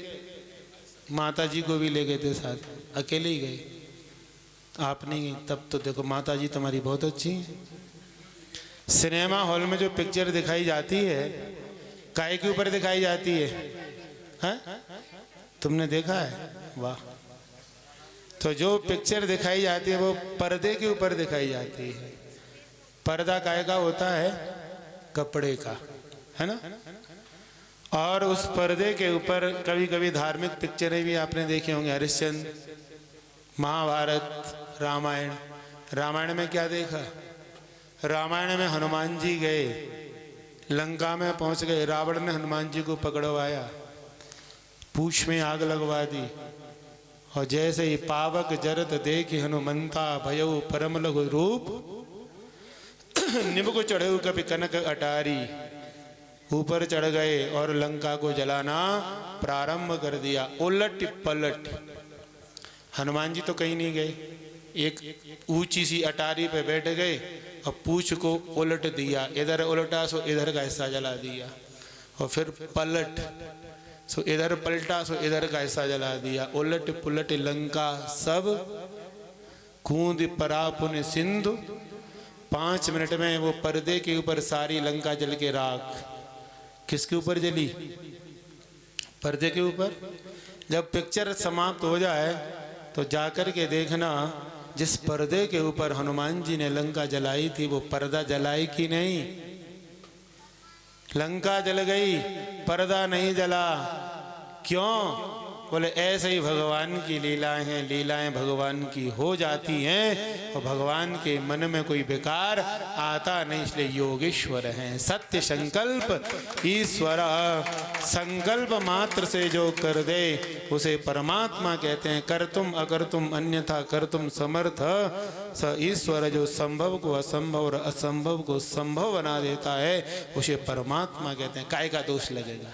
माता जी को भी ले गए थे साथ? अकेले ही गए। आप नहीं गई? तब तो देखो माता जी तुम्हारी बहुत अच्छी है। सिनेमा हॉल में जो पिक्चर दिखाई जाती है काय के ऊपर दिखाई जाती है? तुमने देखा है? वाह। तो जो पिक्चर दिखाई जाती है वो पर्दे के ऊपर दिखाई जाती है। पर्दा काय का होता है? कपड़े का, है ना? और उस पर्दे के ऊपर कभी कभी धार्मिक पिक्चरें भी आपने देखी होंगी, हरिश्चंद्र, महाभारत, रामायण। रामायण में क्या देखा? रामायण में हनुमान जी गए, लंका में पहुंच गए, रावण ने हनुमान जी को पकड़वाया, पूछ में आग लगवा दी, और जैसे ही पावक जरत देख हनुमंता भयउ परम लघु रूप, निब को चढ़े कभी कनक अटारी, ऊपर चढ़ गए और लंका को जलाना प्रारंभ कर दिया। उलट पलट, हनुमान जी तो कहीं नहीं गए, एक ऊंची सी अटारी पे बैठ गए और पूछ को उलट दिया, इधर उलटा सो इधर का हिस्सा जला दिया, और फिर पलट सो इधर पलटा सो इधर का हिस्सा जला दिया। उलट पुलट लंका सब कूद परापुन सिंधु। 5 मिनट में वो पर्दे के ऊपर सारी लंका जल के राख। किसके ऊपर जली? पर्दे के ऊपर। जब पिक्चर समाप्त हो जाए तो जाकर के देखना, जिस पर्दे के ऊपर हनुमान जी ने लंका जलाई थी वो पर्दा जलाई कि नहीं? लंका जल गई, पर्दा नहीं जला। क्यों? बोले ऐसे ही भगवान की लीलाएं हैं, लीलाएं भगवान की हो जाती हैं और भगवान के मन में कोई विकार आता नहीं, इसलिए योगेश्वर हैं। सत्य संकल्प ईश्वर, संकल्प मात्र से जो कर दे उसे परमात्मा कहते हैं। कर तुम अगर तुम अन्यथा कर तुम समर्थ स ईश्वर, जो संभव को असंभव और असंभव को संभव बना देता है उसे परमात्मा कहते हैं। काय का दोष लगेगा?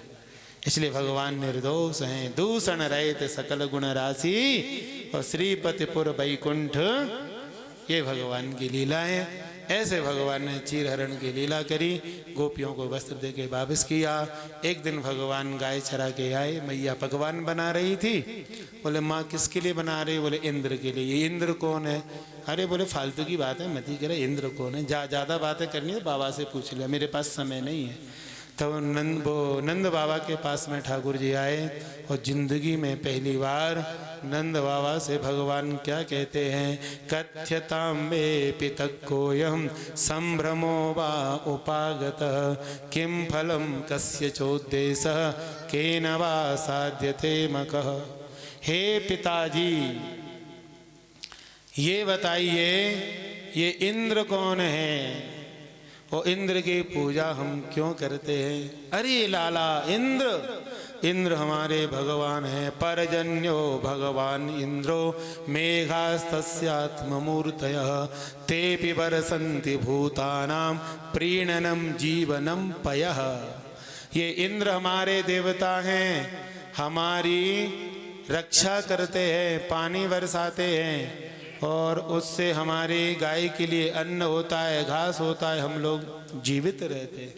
इसलिए भगवान निर्दोष हैं, दूषण रहित सकल गुण राशि और श्रीपतिपुर वैकुंठ, ये भगवान की लीला है। ऐसे भगवान ने चीरहरण की लीला करी, गोपियों को वस्त्र दे के वापस किया। एक दिन भगवान गाय चरा के आए, मैया पकवान बना रही थी। बोले माँ किसके लिए बना रही? बोले इंद्र के लिए। ये इंद्र कौन है? अरे बोले फालतू की बात है, मत ही करे, इंद्र कौन है? ज़्यादा बातें करनी है बाबा से पूछ लिया, मेरे पास समय नहीं है। तब नंद बाबा के पास में ठाकुर जी आए और जिंदगी में पहली बार नंद बाबा से भगवान क्या कहते हैं? कथ्यतां मे पितक्कोऽयं संभ्रमो वा उपागत किं फलं कस्य चोद्देशः केन वा साध्यते मकः। हे पिताजी, ये बताइए ये इंद्र कौन है और इंद्र की पूजा हम क्यों करते हैं? अरे लाला, इंद्र हमारे भगवान हैं। परजन्यो भगवान इंद्रो मेघास्तस्यात्ममूर्तयः तेऽपि वर्षन्ति भूतानां प्रीणनं जीवनं पयः। ये इंद्र हमारे देवता हैं, हमारी रक्षा करते हैं, पानी बरसाते हैं और उससे हमारी गाय के लिए अन्न होता है, घास होता है, हम लोग जीवित रहते हैं।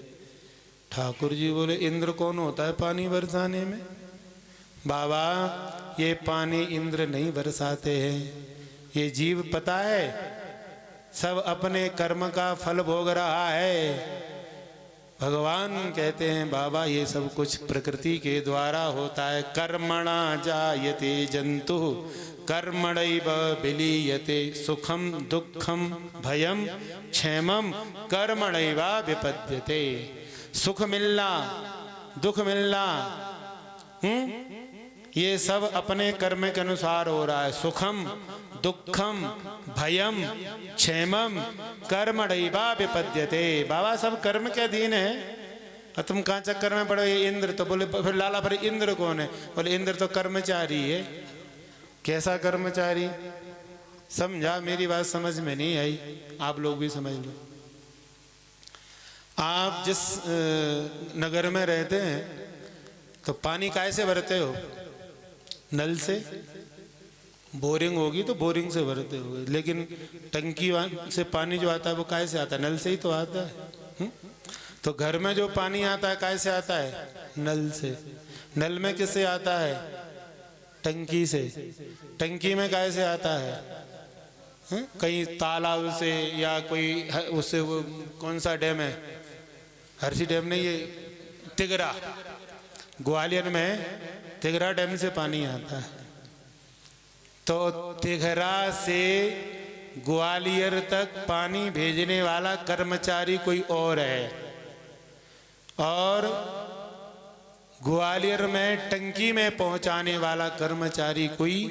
ठाकुर जी बोले इंद्र कौन होता है पानी बरसाने में? बाबा ये पानी इंद्र नहीं बरसाते हैं, ये जीव पता है सब अपने कर्म का फल भोग रहा है। भगवान कहते हैं बाबा ये सब कुछ प्रकृति के द्वारा होता है। कर्मणा जायते जंतु कर्मणैव विलीयते सुखम दुखम भयम क्षेमम कर्मणैव विपद्यते। सुख मिलना दुख मिलना ये सब अपने कर्म के अनुसार हो रहा है। सुखम दुखम भयम क्षेमम कर्मणैव विपद्यते। बाबा सब कर्म के अधीन है और तुम कहाँ चक्कर में पड़ो ये इंद्र। तो बोले फिर लाला फिर इंद्र कौन है? बोले इंद्र तो कर्मचारी है। कैसा कर्मचारी? समझा? मेरी बात समझ में नहीं आई, आप लोग भी समझ लो। आप जिस नगर में रहते हैं तो पानी काहे से भरते हो? नल से। बोरिंग होगी तो बोरिंग से भरते हो, लेकिन टंकी से पानी जो आता है वो काहे से आता है? नल से ही तो आता है। तो घर में जो पानी आता है काहे से आता है? नल से। नल में किससे आता है? टंकी से। टंकी में काहे से आता है? कहीं तालाब से या कोई उससे। वो कौन सा डैम है? हर्षी डैम नहीं, ये तिगरा। ग्वालियर में तिगरा डैम से पानी आता है। तो तिगरा से ग्वालियर तक पानी भेजने वाला कर्मचारी कोई और है, और ग्वालियर में टंकी में पहुंचाने वाला कर्मचारी कोई,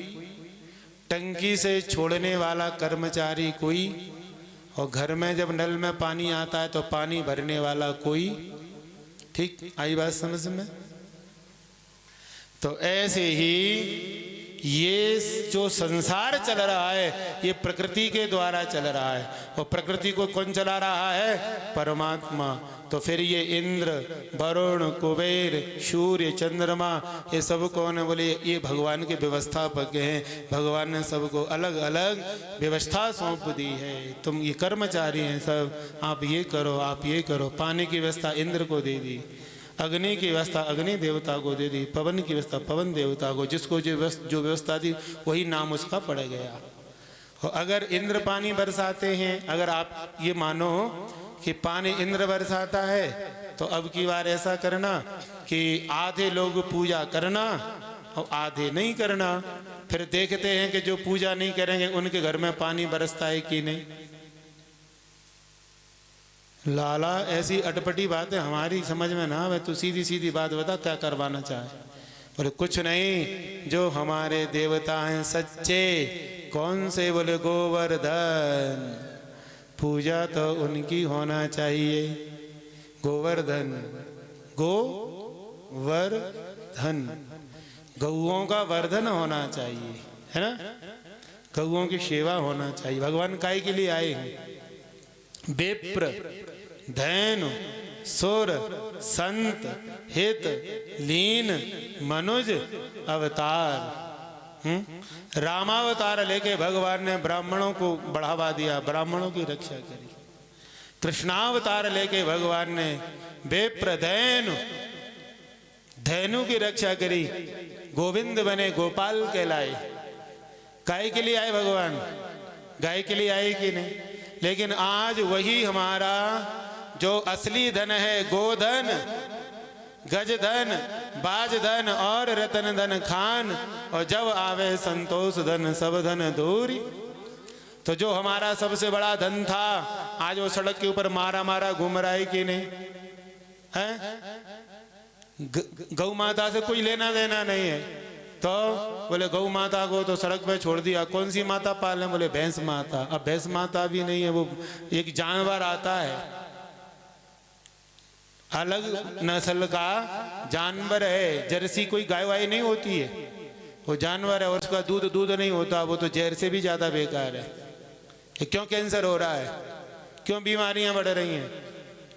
टंकी से छोड़ने वाला कर्मचारी कोई, और घर में जब नल में पानी आता है तो पानी भरने वाला कोई। ठीक आई बात समझ में? तो ऐसे ही ये जो संसार चल रहा है ये प्रकृति के द्वारा चल रहा है, और प्रकृति को कौन चला रहा है? परमात्मा। तो फिर ये इंद्र, वरुण, कुबेर, सूर्य, चंद्रमा, ये सब कौन है? बोले ये भगवान के व्यवस्थापक हैं। भगवान ने सबको अलग अलग व्यवस्था सौंप दी है। तुम ये कर्मचारी हैं सब, आप ये करो, आप ये करो। पानी की व्यवस्था इंद्र को दे दी, अग्नि की व्यवस्था अग्नि देवता को दे दी, पवन की व्यवस्था पवन देवता को। जिसको जो व्यवस्था दी वही नाम उसका पड़ गया। और अगर इंद्र पानी बरसाते हैं, अगर आप ये मानो कि पानी इंद्र बरसाता है, तो अब की बार ऐसा करना कि आधे लोग पूजा करना और आधे नहीं करना। फिर देखते हैं कि जो पूजा नहीं करेंगे उनके घर में पानी बरसता है कि नहीं। लाला ऐसी अटपटी बातें हमारी समझ में ना आवे, तो सीधी सीधी बात बता क्या करवाना चाहे। बोले कुछ नहीं, जो हमारे देवता हैं सच्चे। कौन से? बोले गोवर्धन। पूजा तो उनकी होना चाहिए। गोवर्धन, गोवर्धन, गौओं का वर्धन होना चाहिए, है ना? गौओं की सेवा होना चाहिए। भगवान काय के लिए आए हैं? विप्र, धैनु, सुर, संत, हित, लीन, मनुज अवतार। रामावतार लेके भगवान ने ब्राह्मणों को बढ़ावा दिया, ब्राह्मणों की रक्षा करी, कृष्णावतार लेके भगवान ने बेप्र धैनु की रक्षा करी, गोविंद बने, गोपाल कहलाए। गाय के लिए आए भगवान, गाय के लिए आए कि नहीं? लेकिन आज वही हमारा जो असली धन है, गोधन, गजधन, बाजधन और रतन धन खान, और जब आवे संतोष धन सब धन दूरी। तो जो हमारा सबसे बड़ा धन था, आज वो सड़क के ऊपर मारा मारा घूम रहा है कि नहीं है? गौ माता से कोई लेना देना नहीं है, तो बोले गौ माता को तो सड़क पे छोड़ दिया। कौन सी माता पाले? बोले भैंस माता। अब भैंस माता भी नहीं है, वो एक जानवर आता है, अलग नस्ल का जानवर है। जर्सी कोई गाय वाय नहीं होती है, वो जानवर है और उसका दूध नहीं होता, वो तो जहर से भी ज्यादा बेकार है। ये क्यों कैंसर हो रहा है, क्यों बीमारियां बढ़ रही हैं?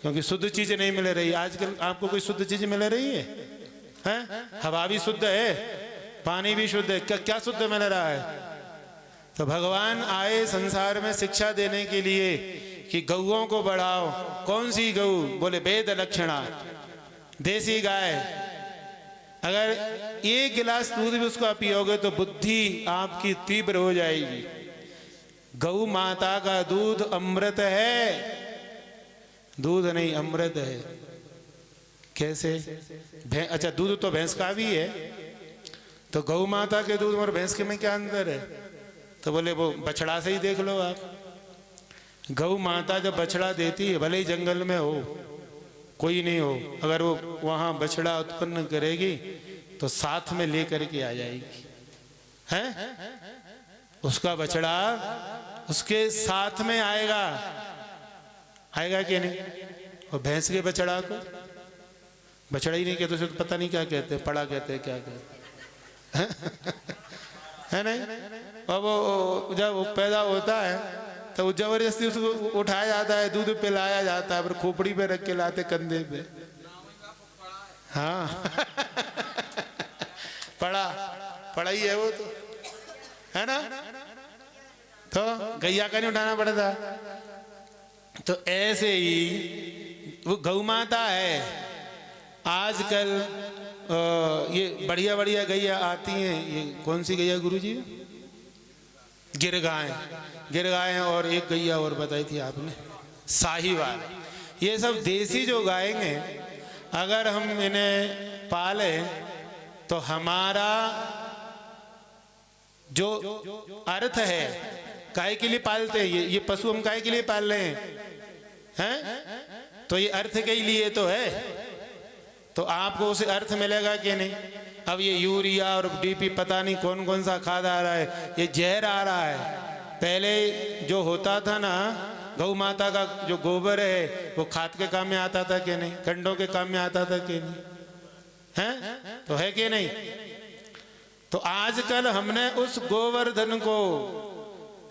क्योंकि शुद्ध चीज नहीं मिल रही। आजकल आपको कोई शुद्ध चीज मिल रही है? हैं? हवा भी शुद्ध है, पानी भी शुद्ध है, क्या शुद्ध मिल रहा है? तो भगवान आए संसार में शिक्षा देने के लिए कि गौओं को बढ़ाओ। कौन सी गौ? बोले वेद लक्षणा, देसी गाय। अगर एक गिलास दूध भी उसको पियोगे तो बुद्धि आपकी तीव्र हो जाएगी। गौ माता का दूध अमृत है, दूध नहीं अमृत है। कैसे? अच्छा, दूध तो भैंस का भी है, तो गौ माता के दूध और भैंस के में क्या अंतर है? तो बोले वो बछड़ा से ही देख लो आप। गौ माता जब बछड़ा देती है, भले ही जंगल में हो, कोई नहीं हो, अगर वो वहां बछड़ा उत्पन्न करेगी तो साथ में लेकर के आ जाएगी, हैं? उसका बछड़ा उसके साथ में आएगा, आएगा कि नहीं? और भैंस के बछड़ा को बछड़ा ही नहीं कहते, उसे तो पता नहीं क्या कहते, पड़ा कहते हैं, क्या कहते है नहीं? और वो जब वो पैदा होता है तो वो जबरदस्ती उसको उठाया जाता है, दूध पिलाया जाता है, फिर खोपड़ी पे रख के लाते कंधे पे। हाँ पड़ा ही है वो, तो है ना? तो गैया का नहीं उठाना पड़ता। तो ऐसे ही वो गौ माता है। आजकल ये बढ़िया बढ़िया गैया आती हैं। ये कौन सी गैया गुरुजी? गिर गाय और एक गैया और बताई थी आपने, साहीवाल। ये सब देसी जो गायें हैं, अगर हम इन्हें पाले तो हमारा जो अर्थ है, काय के लिए पालते हैं, ये पशु हम काय के लिए पाल रहे हैं? तो ये अर्थ के लिए तो है, तो आपको उसे अर्थ मिलेगा कि नहीं? अब ये यूरिया और डीपी पता नहीं कौन कौन सा खाद आ रहा है, ये जहर आ रहा है। पहले जो होता था ना, गौ माता का जो गोबर है वो खाद के काम में आता था कि नहीं? कंडों के काम में आता था कि नहीं? हैं? तो है कि नहीं? तो आजकल हमने उस गोवर्धन को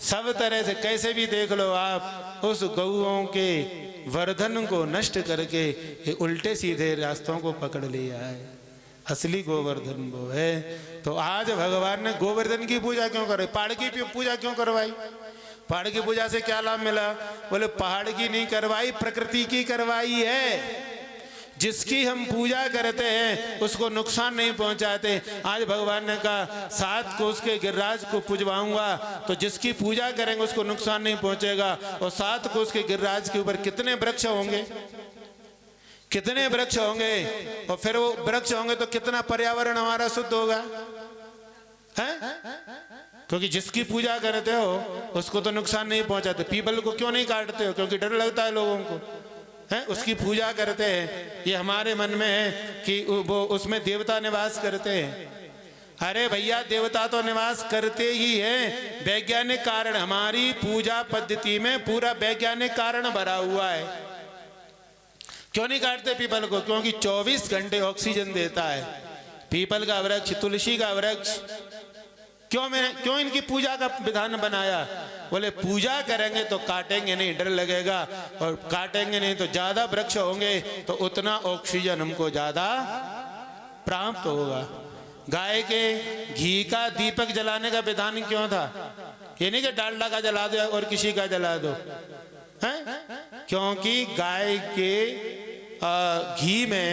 सब तरह से, कैसे भी देख लो आप, उस गौओं के वर्धन को नष्ट करके ये उल्टे सीधे रास्तों को पकड़ लिया है। असली गोवर्धन वो है। तो आज भगवान ने गोवर्धन की पूजा क्यों कराई? पहाड़ की पूजा क्यों करवाई? पहाड़ की पूजा से क्या लाभ मिला? बोले पहाड़ की नहीं करवाई, प्रकृति की करवाई है। जिसकी हम पूजा करते हैं उसको नुकसान नहीं पहुंचाते। आज भगवान ने कहा 7 कोस के गिरिराज को पूजवाऊंगा, तो जिसकी पूजा करेंगे उसको नुकसान नहीं पहुंचेगा। और 7 कोस के गिरिराज के ऊपर कितने वृक्ष होंगे, कितने वृक्ष होंगे, और फिर वो वृक्ष होंगे तो कितना पर्यावरण हमारा शुद्ध होगा, है? क्योंकि जिसकी पूजा करते हो उसको तो नुकसान नहीं पहुंचाते। पीपल को क्यों नहीं काटते हो? क्योंकि डर लगता है लोगों को, है? उसकी पूजा करते हैं। ये हमारे मन में है कि वो उसमें देवता निवास करते हैं। अरे भैया, देवता तो निवास करते ही हैं, वैज्ञानिक कारण, हमारी पूजा पद्धति में पूरा वैज्ञानिक कारण भरा हुआ है। क्यों नहीं काटते पीपल को? क्योंकि 24 घंटे ऑक्सीजन देता है पीपल का वृक्ष, तुलसी का वृक्ष। क्यों इनकी पूजा का विधान बनाया? बोले पूजा करेंगे तो काटेंगे नहीं, डर लगेगा, और काटेंगे नहीं तो ज्यादा वृक्ष होंगे तो उतना ऑक्सीजन हमको ज्यादा प्राप्त होगा। गाय के घी का दीपक जलाने का विधान क्यों था? ये नहीं कि डालडा का जला दो और किसी का जला दो, हैं? क्योंकि गाय के घी में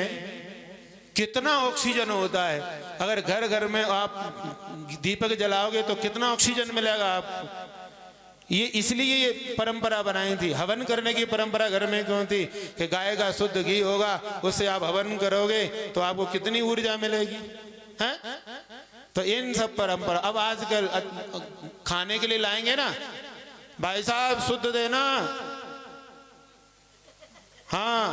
कितना ऑक्सीजन होता है। अगर घर घर में आप दीपक जलाओगे तो कितना ऑक्सीजन मिलेगा आपको। ये इसलिए ये परंपरा बनाई थी। हवन करने की परंपरा घर में क्यों थी कि गाय का शुद्ध घी होगा, उससे आप हवन करोगे तो आपको कितनी ऊर्जा मिलेगी, हैं? तो इन सब परंपरा अब आजकल खाने के लिए लाएंगे ना, भाई साहब शुद्ध देना, हाँ,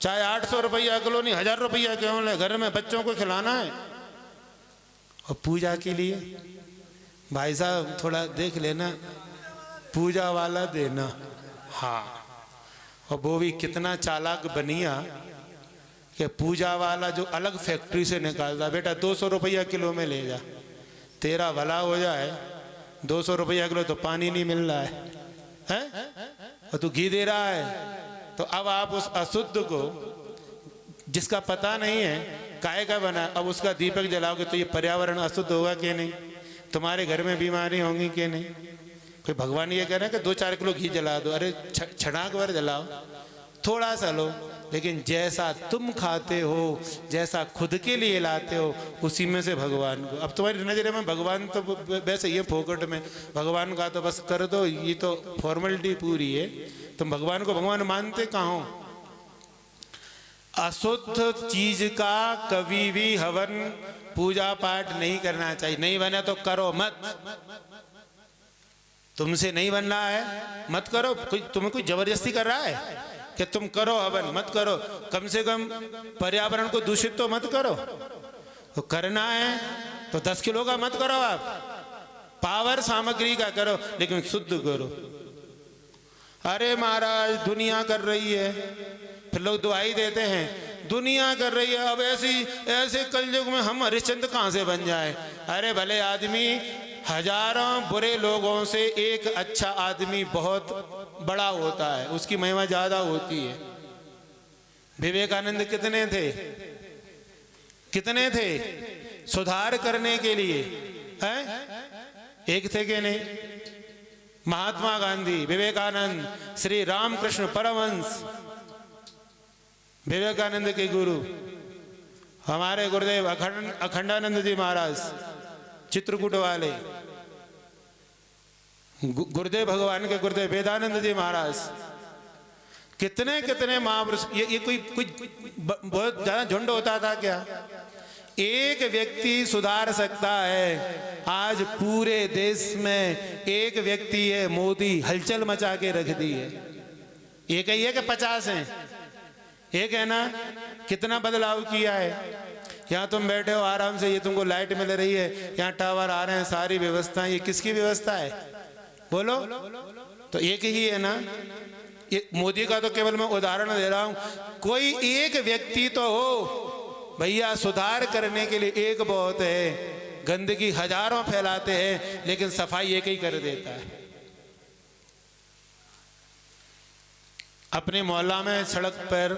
चाहे 800 रुपया किलो नहीं 1000 रुपया क्यों ले, घर में बच्चों को खिलाना है। और पूजा के लिए भाई साहब थोड़ा देख लेना, पूजा वाला देना, हाँ। और वो भी कितना चालाक बनिया कि पूजा वाला जो अलग फैक्ट्री से निकालता, बेटा 200 रुपया किलो में ले जा, तेरा भला हो जाए। 200 रुपया किलो तो पानी नहीं मिल रहा है, और तू घी दे रहा है। तो अब आप उस अशुद्ध को, जिसका पता नहीं है काहे का बना, अब उसका दीपक जलाओगे तो ये पर्यावरण अशुद्ध होगा कि नहीं, तुम्हारे घर में बीमारी होंगी कि नहीं। कोई भगवान ये कह रहे हैं कि 2-4 किलो घी जला दो, अरे छनाक भर जलाओ, थोड़ा सा लो, लेकिन जैसा तुम खाते हो, जैसा खुद के लिए लाते हो, उसी में से भगवान को। अब तुम्हारी नजर में भगवान तो वैसे ये फोकट में, भगवान का तो बस कर दो, ये तो फॉर्मेलिटी पूरी है। तुम भगवान को भगवान मानते कहाँ हो। अशुद्ध चीज का कभी भी हवन पूजा पाठ नहीं करना चाहिए। नहीं बने तो करो मत, तुमसे नहीं बनना है मत करो। कोई तुम्हें कोई जबरदस्ती कर रहा है कि तुम करो हवन, मत करो। कम से कम पर्यावरण को दूषित तो मत करो। तो करना है तो 10 किलो का मत करो, आप पावर सामग्री का करो, लेकिन शुद्ध करो। अरे महाराज दुनिया कर रही है, फिर लोग दुआई देते हैं दुनिया कर रही है। अब ऐसे कलयुग में हम हरिश्चंद्र कहाँ से बन जाए। अरे भले आदमी, हजारों बुरे लोगों से एक अच्छा आदमी बहुत बड़ा होता है, उसकी महिमा ज्यादा होती है। विवेकानंद कितने थे सुधार करने के लिए, हैं? एक थे कि नहीं? महात्मा गांधी, विवेकानंद, श्री रामकृष्ण परमहंस, विवेकानंद के गुरु हमारे गुरुदेव अखंडानंद जी महाराज चित्रकूट वाले, गुरुदेव भगवान के गुरुदेव वेदानंद जी महाराज, कितने कितने महापुरुष। ये कोई बहुत ज्यादा झुंड होता था क्या? एक व्यक्ति सुधार सकता है। आज पूरे देश में एक व्यक्ति है, मोदी, हलचल मचा के रख दी है। एक ही है कि 50 हैं? एक है ना? कितना बदलाव किया है। यहाँ तुम बैठे हो आराम से, ये तुमको लाइट मिल रही है, यहाँ टावर आ रहे हैं, सारी व्यवस्था, ये किसकी व्यवस्था है बोलो? तो एक ही है ना। ये मोदी का तो केवल मैं उदाहरण दे रहा हूं। कोई एक व्यक्ति तो हो भैया, सुधार करने के लिए एक बहुत है। गंदगी हजारों फैलाते हैं, लेकिन सफाई एक ही कर देता है। अपने मोहल्ला में, सड़क पर,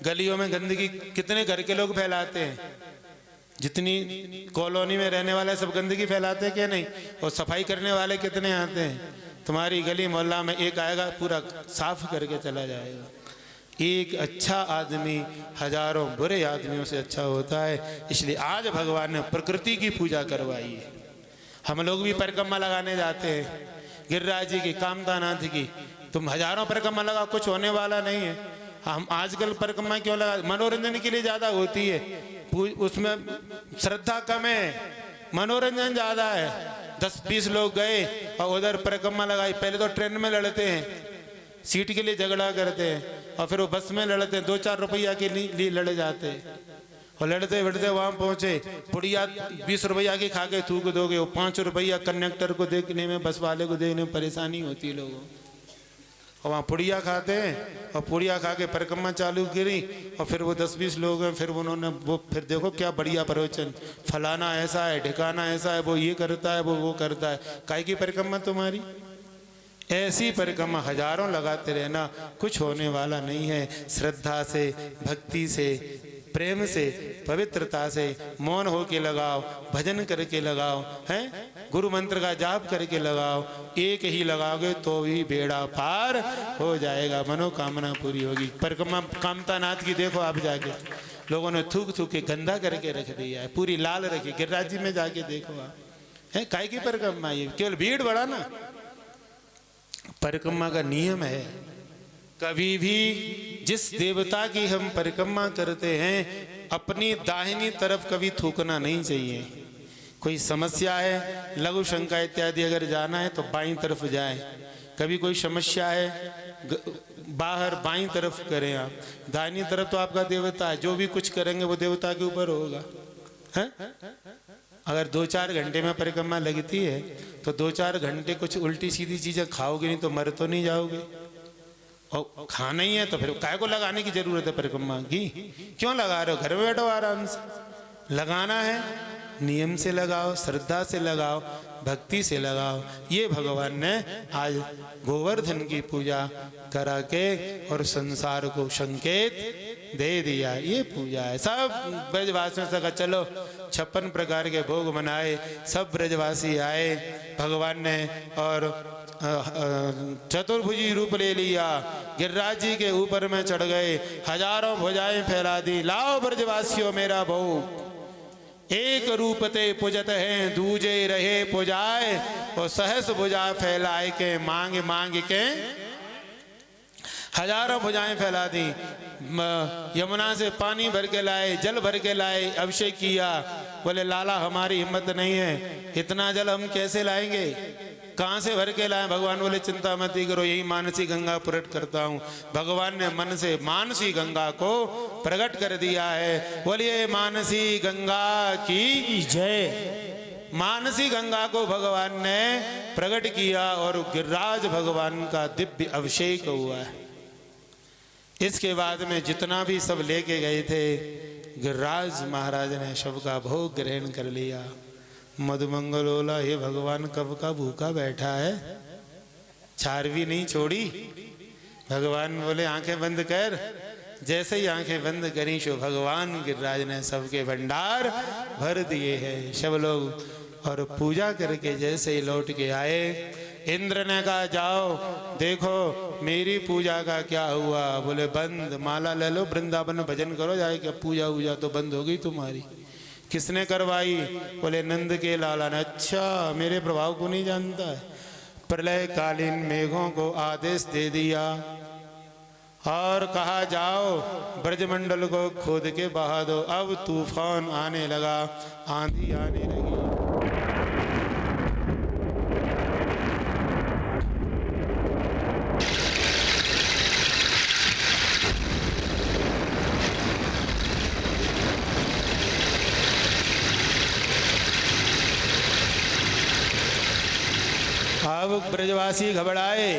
गलियों में गंदगी कितने घर के लोग फैलाते हैं। जितनी कॉलोनी में रहने वाले सब गंदगी फैलाते हैं क्या नहीं? और सफाई करने वाले कितने आते हैं? तुम्हारी गली मोहल्ला में एक आएगा, पूरा साफ करके चला जाएगा। एक अच्छा आदमी हजारों बुरे आदमियों से अच्छा होता है। इसलिए आज भगवान ने प्रकृति की पूजा करवाई है। हम लोग भी परिक्रमा लगाने जाते हैं, गिरिराज जी की, कामतानाथ की। तुम हजारों परिक्रमा लगा, कुछ होने वाला नहीं है। हम आजकल परिक्रमा क्यों लगा? मनोरंजन के लिए ज्यादा होती है, उसमें श्रद्धा कम है, मनोरंजन ज्यादा है। 10-20 लोग गए और उधर परिक्रमा लगाई। पहले तो ट्रेन में लड़ते हैं, सीट के लिए झगड़ा करते हैं, और फिर वो बस में लड़ते हैं, 2-4 रुपया के लिए लड़े जाते हैं। और लड़ते बढ़ते वहां पहुंचे, पुड़िया 20 रुपया की खा के थूक दोगे, वो 5 रुपया कंडक्टर को देखने में, बस वाले को देखने में परेशानी होती है लोगों। और वहाँ पुड़िया खाते हैं, और पुड़िया खा के परिक्रमा चालू करी, और फिर वो 10-20 लोग हैं, फिर उन्होंने वो, फिर देखो क्या बढ़िया प्रवचन, फलाना ऐसा है, ठिकाना ऐसा है, वो ये करता है, वो करता है। काहे की परिक्रमा तुम्हारी? ऐसी परिक्रमा हजारों लगाते रहना, कुछ होने वाला नहीं है। श्रद्धा से, भक्ति से, प्रेम से, पवित्रता से, मौन होके लगाओ, भजन करके लगाओ, हैं? गुरु मंत्र का जाप करके लगाओ, एक ही लगाओगे तो भी बेड़ा पार हो जाएगा, मनोकामना पूरी होगी। परिक्रमा कामता नाथ की देखो आप जाके, लोगों ने थूक थूक के गंदा करके रख दिया है, पूरी लाल रखी। गिरिराज जी में जाके देखो आप, है काय की परिक्रमा, ये केवल भीड़ बढ़ाना। परिक्रमा का नियम है, कभी भी जिस देवता की हम परिक्रमा करते हैं अपनी दाहिनी तरफ कभी थूकना नहीं चाहिए। कोई समस्या है, लघु शंका इत्यादि अगर जाना है तो बाईं तरफ जाए। कभी कोई समस्या है बाहर बाईं तरफ करें आप, दाहिनी तरफ तो आपका देवता है, जो भी कुछ करेंगे वो देवता के ऊपर होगा, है? अगर 2-4 घंटे में परिक्रमा लगती है तो 2-4 घंटे कुछ उल्टी सीधी चीजें खाओगे नहीं तो मर तो नहीं जाओगे। और खाना ही है तो फिर काय को लगाने की जरूरत है परिक्रमा की? क्यों लगा रहे हो? घर में बैठो आराम से। लगाना है नियम से लगाओ, श्रद्धा से लगाओ, भक्ति से लगाओ। ये भगवान ने आज गोवर्धन की पूजा करा के और संसार को संकेत दे दिया, ये पूजा है। सब ब्रजवासियों से कहा चलो 56 प्रकार के भोग मनाए, सब ब्रजवासी आए, भगवान ने और चतुर्भुजी रूप ले लिया, गिरिराज जी के ऊपर में चढ़ गए, हजारों भुजाएं फैला दी, लाओ ब्रजवासियों मेरा भोग। एक रूप ते पूजत हैं दूजे रहे पुजाए, और सहस भुजा फैलाए के मांग मांग के हजारों भुजाएं फैला दी। यमुना से पानी भर के लाए, जल भर के लाए, अभिषेक किया। बोले लाला हमारी हिम्मत नहीं है, इतना जल हम कैसे लाएंगे, कहाँ से भर के लाए? भगवान बोले चिंता मत करो, यही मानसी गंगा प्रकट करता हूँ। भगवान ने मन से मानसी गंगा को प्रकट कर दिया है। बोलिए मानसी गंगा की जय। मानसी गंगा को भगवान ने प्रकट किया और गिरिराज भगवान का दिव्य अभिषेक हुआ है। इसके बाद में जितना भी सब लेके गए थे, गिरिराज महाराज ने सबका भोग ग्रहण कर लिया। मधुमंगल बोला हे भगवान कब का भूखा बैठा है, छार भी नहीं छोड़ी। भगवान बोले आंखें बंद कर। जैसे ही आंखें बंद करी सो भगवान गिरिराज ने सबके भंडार भर दिए हैं। सब लोग और पूजा करके जैसे ही लौट के आए, इंद्र ने कहा जाओ देखो मेरी पूजा का क्या हुआ। बोले बंद, माला ले लो, वृंदावन भजन करो जाए, क्या पूजा वूजा तो बंद हो गई तुम्हारी। किसने करवाई? बोले नंद के लाला ने। अच्छा मेरे प्रभाव को नहीं जानता है। प्रलय कालीन मेघों को आदेश दे दिया और कहा जाओ ब्रजमंडल को खोद के बहा दो। अब तूफान आने लगा, आंधी आने लगी। अब ब्रजवासी घबराए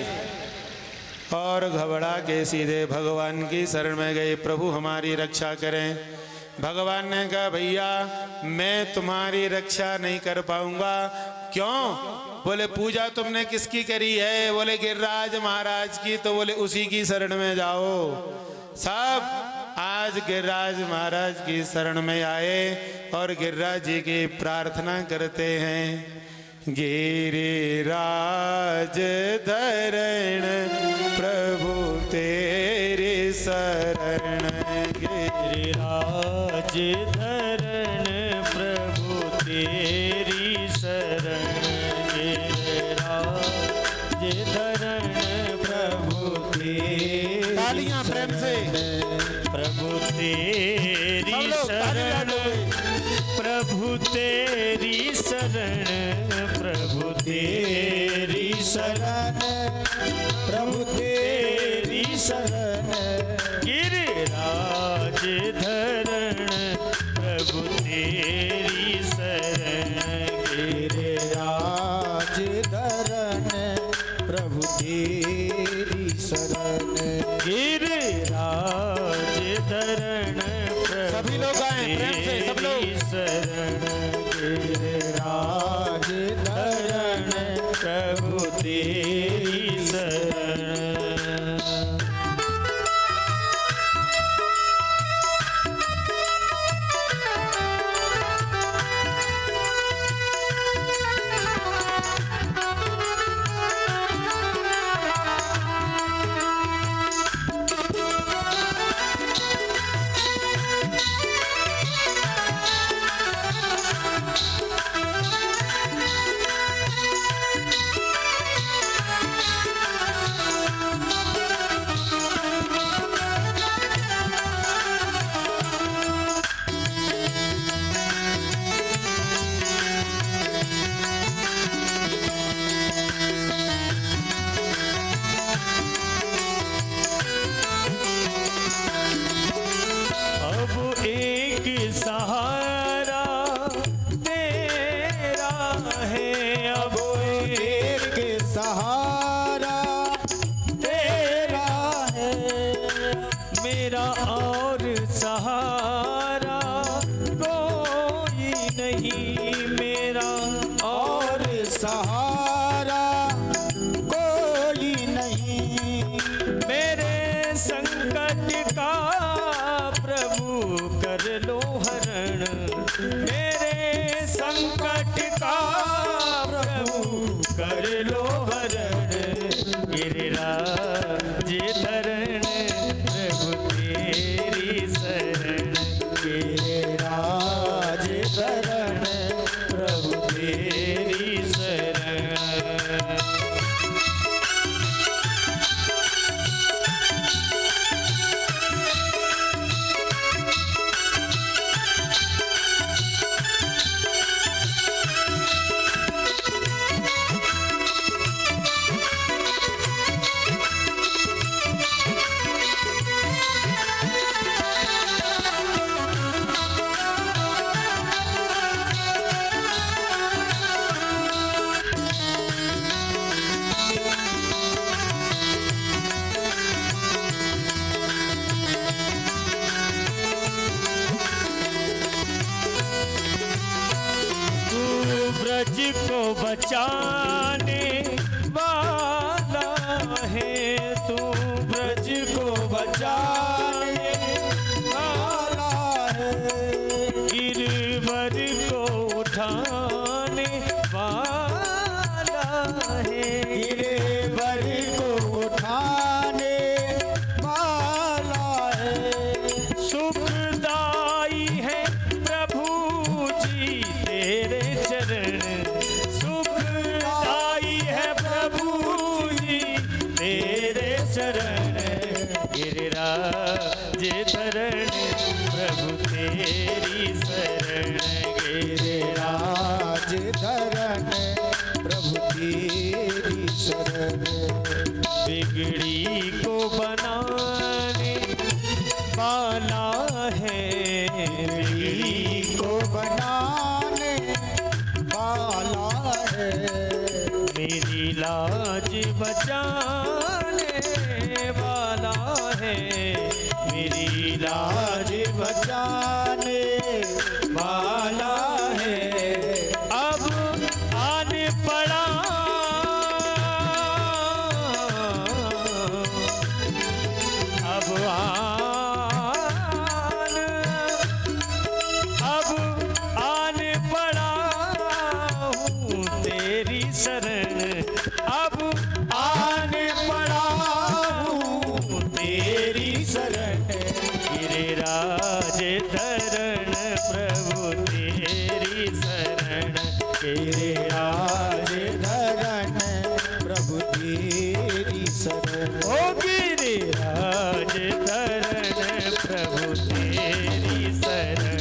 और घबरा के सीधे भगवान की शरण में गए, प्रभु हमारी रक्षा करें। भगवान ने कहा भैया मैं तुम्हारी रक्षा नहीं कर पाऊंगा। क्यों? बोले पूजा तुमने किसकी करी है? बोले गिरिराज महाराज की। तो बोले उसी की शरण में जाओ। सब आज गिरिराज महाराज की शरण में आए और गिरिराज जी की प्रार्थना करते हैं। गिरिराज धरण प्रभु तेरी शरण, गिरिराज धरण प्रभु तेरी शरण, गिरिराज धरण प्रभु तेरी। तालियां प्रेम से। प्रभु तेरी शरण, प्रभु तेरी शरण, प्रभु तेरी शरण, प्रभु तेरी शरण, गिरिराज धरण प्रभु तेरी शरण, गिरिराज धरण प्रभु तेरी शरण, गिरिराज धरण प्रभु। सभी लोग आए प्रेम से, सब लोग। शरण गिरिराज धरण प्रभु तेरी शरण। गिरिराज धरण प्रभु तेरी शरण। ब्रज को बचाने वाला है तू, ब्रज को बचाने वाला है, गिरवर को उठाने वाला है, गिरवर को उठाने वाला है, सुखदाई है प्रभु जी तेरे चरण, सुखदाई है प्रभु जी तेरे चरण, गिरिराज धरण प्रभु तेरी शरण, गिरिराज धरण प्रभु तेरी शरण। बिगड़ी को बनाने वाला है, बिगड़ी को बनाने वाला है, मेरी लाज बचाने वाला है, मेरी लाज बचाने वाला है, अब आने पड़ा अब आने पड़ा हूँ तेरी शरण, अब आने पड़ा हूँ तेरी शरण, गिरिराज धरण प्रभु तेरी शरण, गिरिराज धरण प्रभु तेरी शरण, ओ गिरिराज धरण प्रभु तेरी शरण,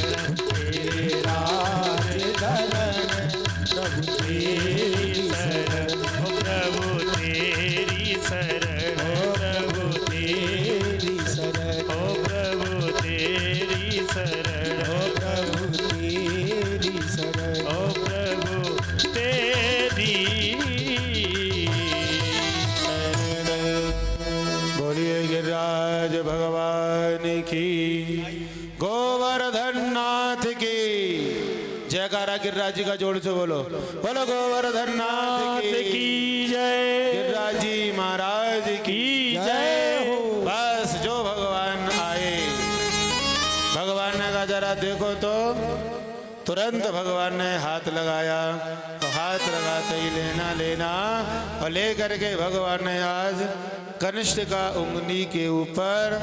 गिरिराज धरण प्रभु तेरी शरण, ओ प्रभु तेरी शरण, ओ प्रभु तेरी शरण, ओ प्रभु तेरी शरण, ओ प्रभु तेरी शरण, ओ प्रभु तेरी शरण। बोलिए गिरिराज भगवान की, गोवर्धन नाथ की जयकारा। गिरिराज जी का जोड़ से बोलो, बोलो गोवर्धन नाथ की जय, गिरिराज जी महाराज की जय हो। बस जो भगवान आए, भगवान ने कहा जरा देखो तो, तुरंत भगवान ने हाथ लगाया, तो हाथ लगाते ही लेना और लेकर के भगवान ने आज कनिष्ठ का उंगली के ऊपर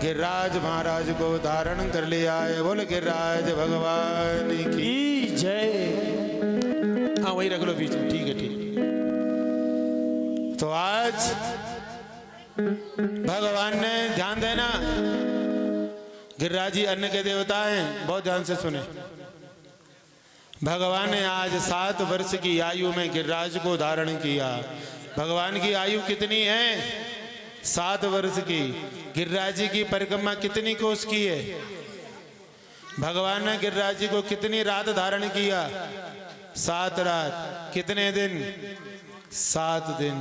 गिरिराज महाराज को धारण कर लिया है। बोल गिरिराज भगवान की जय। हाँ वही रख लो बीच में, ठीक है ठीक। तो आज भगवान ने ध्यान देना, गिरिराज जी अन्न के देवता हैं, बहुत ध्यान से सुने। भगवान ने आज 7 वर्ष की आयु में गिरिराज को धारण किया। भगवान की आयु कितनी है? 7 वर्ष की। गिरिराज जी की परिक्रमा कितनी कोस की है? भगवान ने गिरिराज जी को कितनी रात धारण किया? 7 रात। कितने दिन? 7 दिन।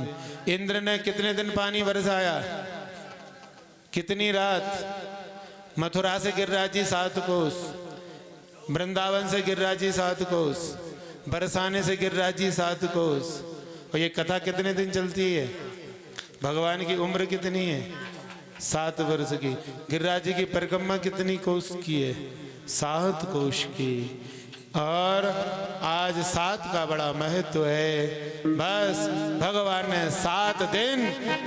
इंद्र ने कितने दिन पानी बरसाया? कितनी रात? मथुरा से गिरिराज जी 7 कोस, वृंदावन से गिरिराज जी 7 कोस, बरसाने से गिरिराज जी 7 कोस। और ये कथा कितने दिन चलती है? भगवान की उम्र कितनी है? 7 वर्ष की। गिरिराज जी की परिक्रमा कितनी कोस की है? 7 कोस की। और आज 7 का बड़ा महत्व है। बस भगवान ने 7 दिन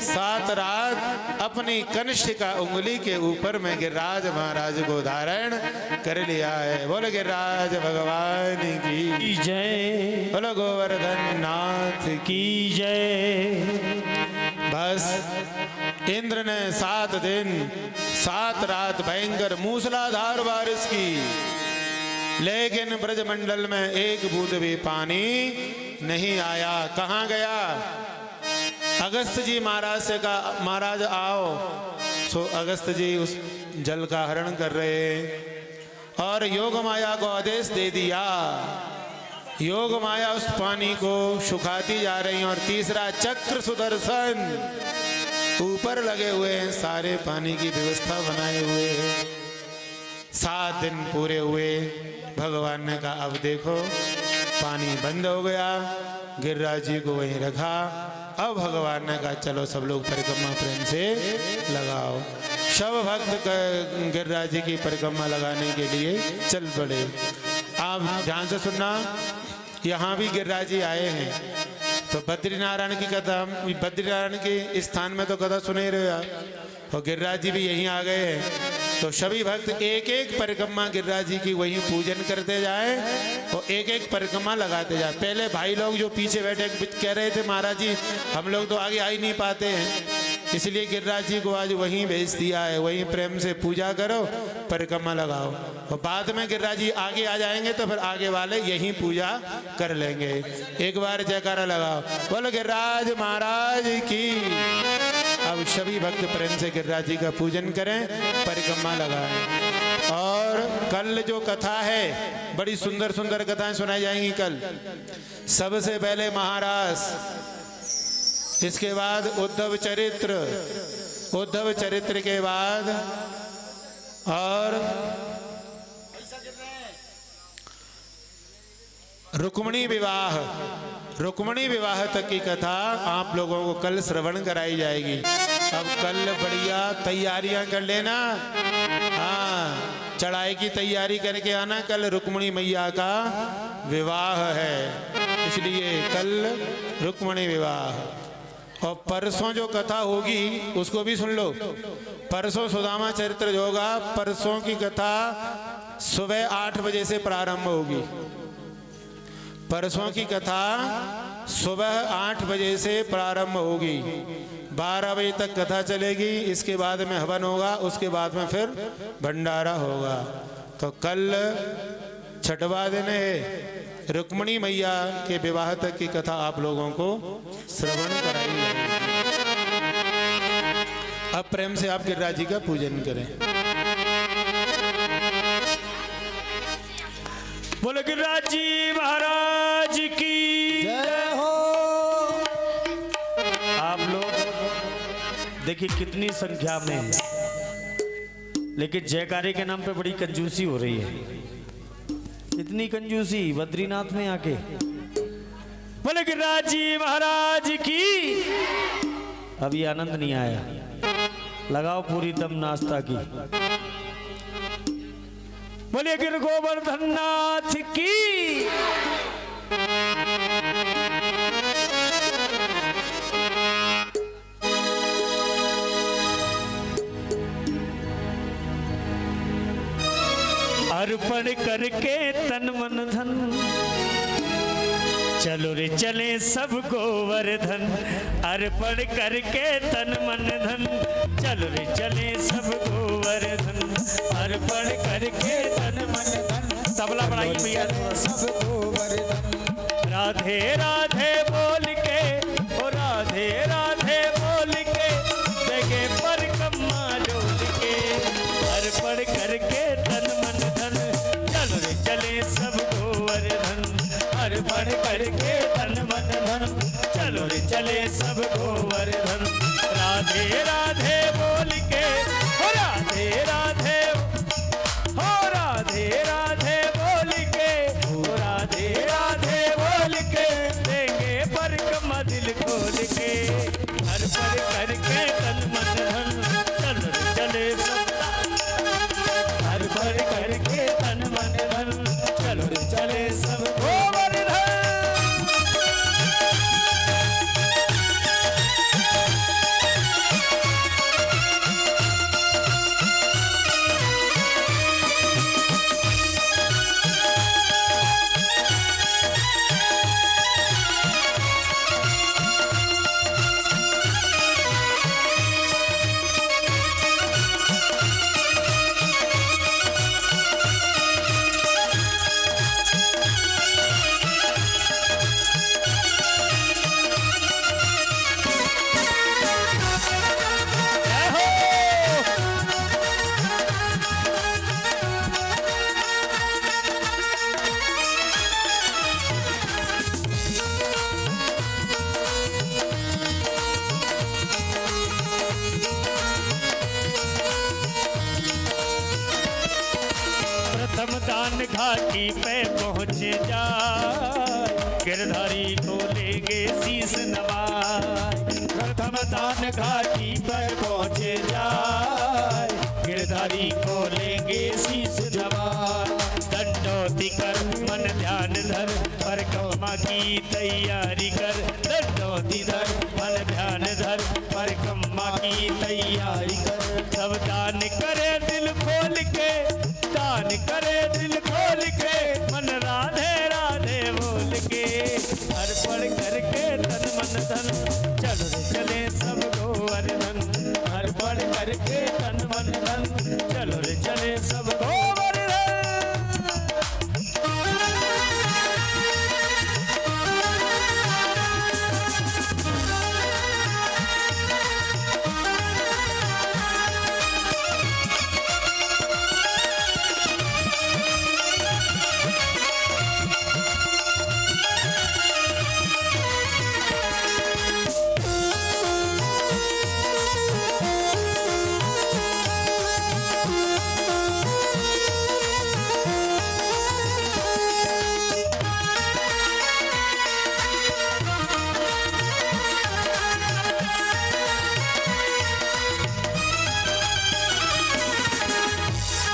7 रात अपनी कनिष्ठिका उंगली के ऊपर में गिरिराज महाराज को धारण कर लिया है। बोलो गिरिराज भगवान की जय, बोलो गोवर्धन नाथ की जय। बस इंद्र ने 7 दिन 7 रात भयंकर मूसलाधार बारिश की, लेकिन ब्रजमंडल में एक बूंद भी पानी नहीं आया। कहाँ गया? अगस्त जी महाराज से कहा महाराज आओ। सो अगस्त जी उस जल का हरण कर रहे और योग माया को आदेश दे दिया। योग माया उस पानी को सुखाती जा रही और तीसरा चक्र सुदर्शन ऊपर लगे हुए हैं, सारे पानी की व्यवस्था बनाए हुए हैं। 7 दिन पूरे हुए। भगवान ने कहा अब देखो पानी बंद हो गया। गिरिराज जी को वहीं रखा। अब भगवान ने कहा चलो सब लोग परिक्रमा प्रेम से लगाओ। सब भक्त गिरिराज जी की परिक्रमा लगाने के लिए चल पड़े। आप ध्यान से सुनना, यहाँ भी गिरिराज जी आए हैं तो बद्रीनारायण की कथा, बद्रीनारायण के स्थान में तो कथा सुने रहे हो आप, और गिरिराज जी भी यहीं आ गए हैं। तो सभी भक्त एक एक परिक्रमा गिरिराज जी की वहीं पूजन करते जाएं और एक एक परिक्रमा लगाते जाएं। पहले भाई लोग जो पीछे बैठे कह रहे थे महाराज जी हम लोग तो आगे आ ही नहीं पाते हैं, इसलिए गिरिराज जी को आज वहीं भेज दिया है। वहीं प्रेम से पूजा करो, परिक्रमा लगाओ, और बाद में गिरिराज जी आगे आ जाएंगे तो फिर आगे वाले यहीं पूजा कर लेंगे। एक बार जयकारा लगाओ, बोलो गिरिराज महाराज की। अब सभी भक्त प्रेम से गिरिराज जी का पूजन करें, परिक्रमा लगाएं। और कल जो कथा है बड़ी सुंदर सुंदर कथाएं सुनाई जाएंगी कल। सबसे पहले महाराज, इसके बाद उद्धव चरित्र, उद्धव चरित्र के बाद और रुक्मिणी विवाह, रुक्मिणी विवाह तक की कथा आप लोगों को कल श्रवण कराई जाएगी। अब कल बढ़िया तैयारियां कर लेना, हाँ चढ़ाई की तैयारी करके आना। कल रुक्मिणी मैया का विवाह है, इसलिए कल रुक्मिणी विवाह। और परसों जो कथा होगी उसको भी सुन लो। परसों सुदामा चरित्र जो होगा, परसों की कथा सुबह 8 बजे से प्रारंभ होगी। परसों की कथा सुबह 8 बजे से प्रारंभ होगी, 12 बजे तक कथा चलेगी। इसके बाद में हवन होगा, उसके बाद में फिर भंडारा होगा। तो कल 6वां दिन है, रुक्मिणी मैया के विवाह तक की कथा आप लोगों को श्रवण कराई जाएगी। अब प्रेम से आप गिरिराज जी का पूजन करें। बोलो गिरिराज जी महाराज की जय हो। आप लोग देखिए कितनी संख्या में है, लेकिन जयकारे के नाम पे बड़ी कंजूसी हो रही है। इतनी कंजूसी बद्रीनाथ में आके। बोले गिरिराज जी महाराज की। अभी आनंद नहीं आया, लगाओ पूरी दम नाश्ता की। बोले गिर गोवर्धन नाथ की। अर्पण करके तन मन धन, चलो रे चले सब गोवर्धन। अर्पण करके तन मन धन, चलो रे चले सब गोवर्धन। अर्पण करके तन मन धन। तबला बढ़ाइए भैया। सब गोवर्धन। राधे राधे बोल के, ओ राधे राधे बोल के, देखे परिक्रमा डोल के। अर्पण करके तन मन धन, चलो रे चले सब गोवर्धन। अर्पण करके तन मन धन, चलो रे चले सब गोवर्धन। राधे राधे बोल के, ओ राधे राधे, हो राधे राधे बोल के, ओ राधे राधे बोल के, देंगे प्रथम दान घाटी पे पहुँच जाए, गिरधारी को लेंगे शीस नवाए। प्रथम दान घाटी पर पहुँच जाए, गिरधारी को लेंगे शीस नवाए। दंडोती कर मन ध्यान धर, परिक्रमा की तैयारी कर। दंडोती धर मन ध्यान धर, परिक्रमा की तैयारी कर। सब दान करे दिल खोल के, दान करे दिल खोल के, मन राधे राधे बोल के। अर्पण करके तन मन धन, चलो रे चले सब गोवर्धन। अर्पण करके तन मन धन, चलो रे चले सब गोवर्धन।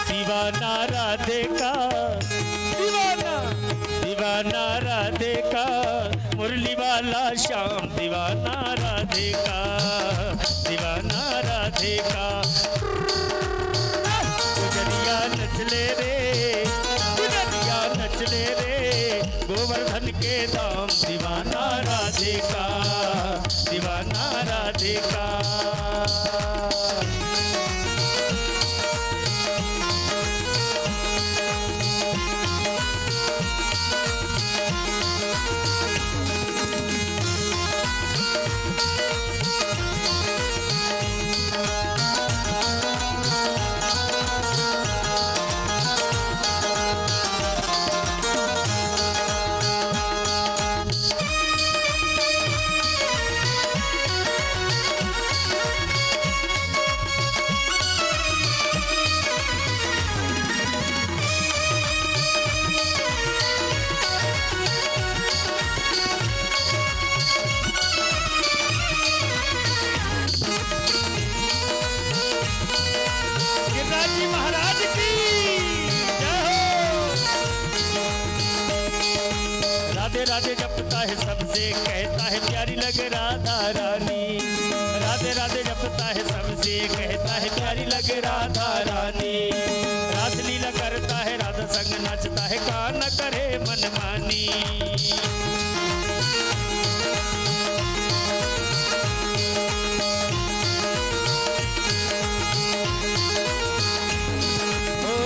दीवाना राधे का, दीवाना दीवाना राधे का, मुरली वाला श्याम दीवाना राधे का, दीवाना राधे का। गुजरिया नचले रे, गुजरिया नचले रे, गोवर्धन के धाम दीवाना राधे का, दीवाना राधे का। राधे जपता है सबसे, कहता है प्यारी लगे राधा रानी। राधे राधे जपता है सबसे, कहता है प्यारी लगे राधा रानी। रास लीला करता है राधा संग नाचता है, कान करे मनमानी।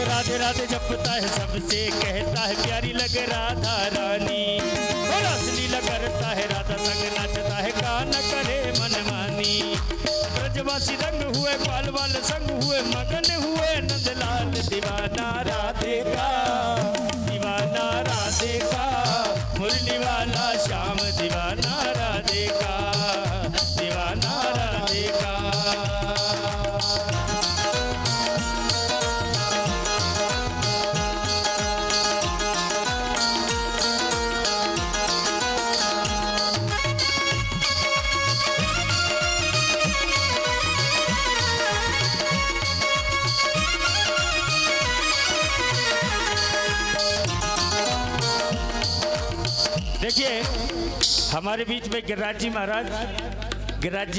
राधे राधे जपता है सबसे, कहता है प्यारी लगे राधा रानी। रस लीला करता है राधा संग नाचता है, कान करे मनमानी। ब्रजवासी रंग हुए बाल बाल संग हुए, मगन हुए नंदलाल दीवाना राधे का, दीवाना राधे का। मुरली वाला श्याम दीवाना राधे का, दीवाना राधे का। देखिए हमारे बीच में गिरिराज जी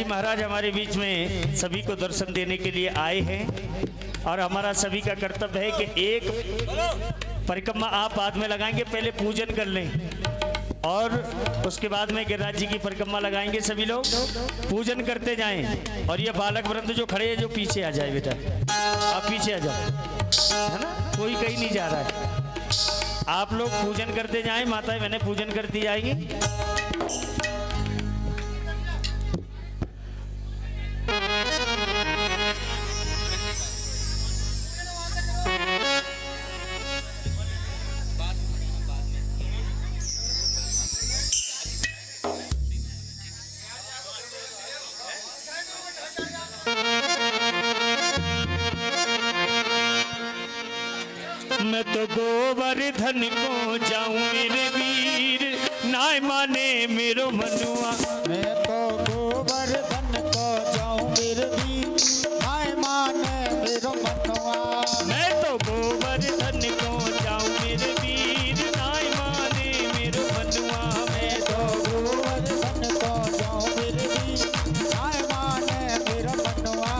महाराज हमारे बीच में सभी को दर्शन देने के लिए आए हैं। और हमारा सभी का कर्तव्य है कि एक परिक्रमा आप बाद में लगाएंगे, पहले पूजन कर लें और उसके बाद में गिरिराज जी की परिक्रमा लगाएंगे। सभी लोग पूजन करते जाएं। और ये बालक वृंद जो खड़े हैं, जो पीछे आ जाए बेटा, आप पीछे आ जाओ, है ना, कोई कहीं नहीं जा रहा है। आप लोग पूजन करते जाएं, माताएं बहनें पूजन करती जाएंगी। मैं तो गोवर्धन को जाऊं मेरे वीर, नाय माने मेरो मनुआ। मैं तो गोवर्धन को जाऊं मेरे वीर, नाय माने मेरो मनवा। मैं तो गोवर्धन को जाऊं मेरे वीर, नाय माने मेरो मनुआ। मैं तो गोवर्धन को जाऊं मेरे वीर, नाय माने मेरो मनवा।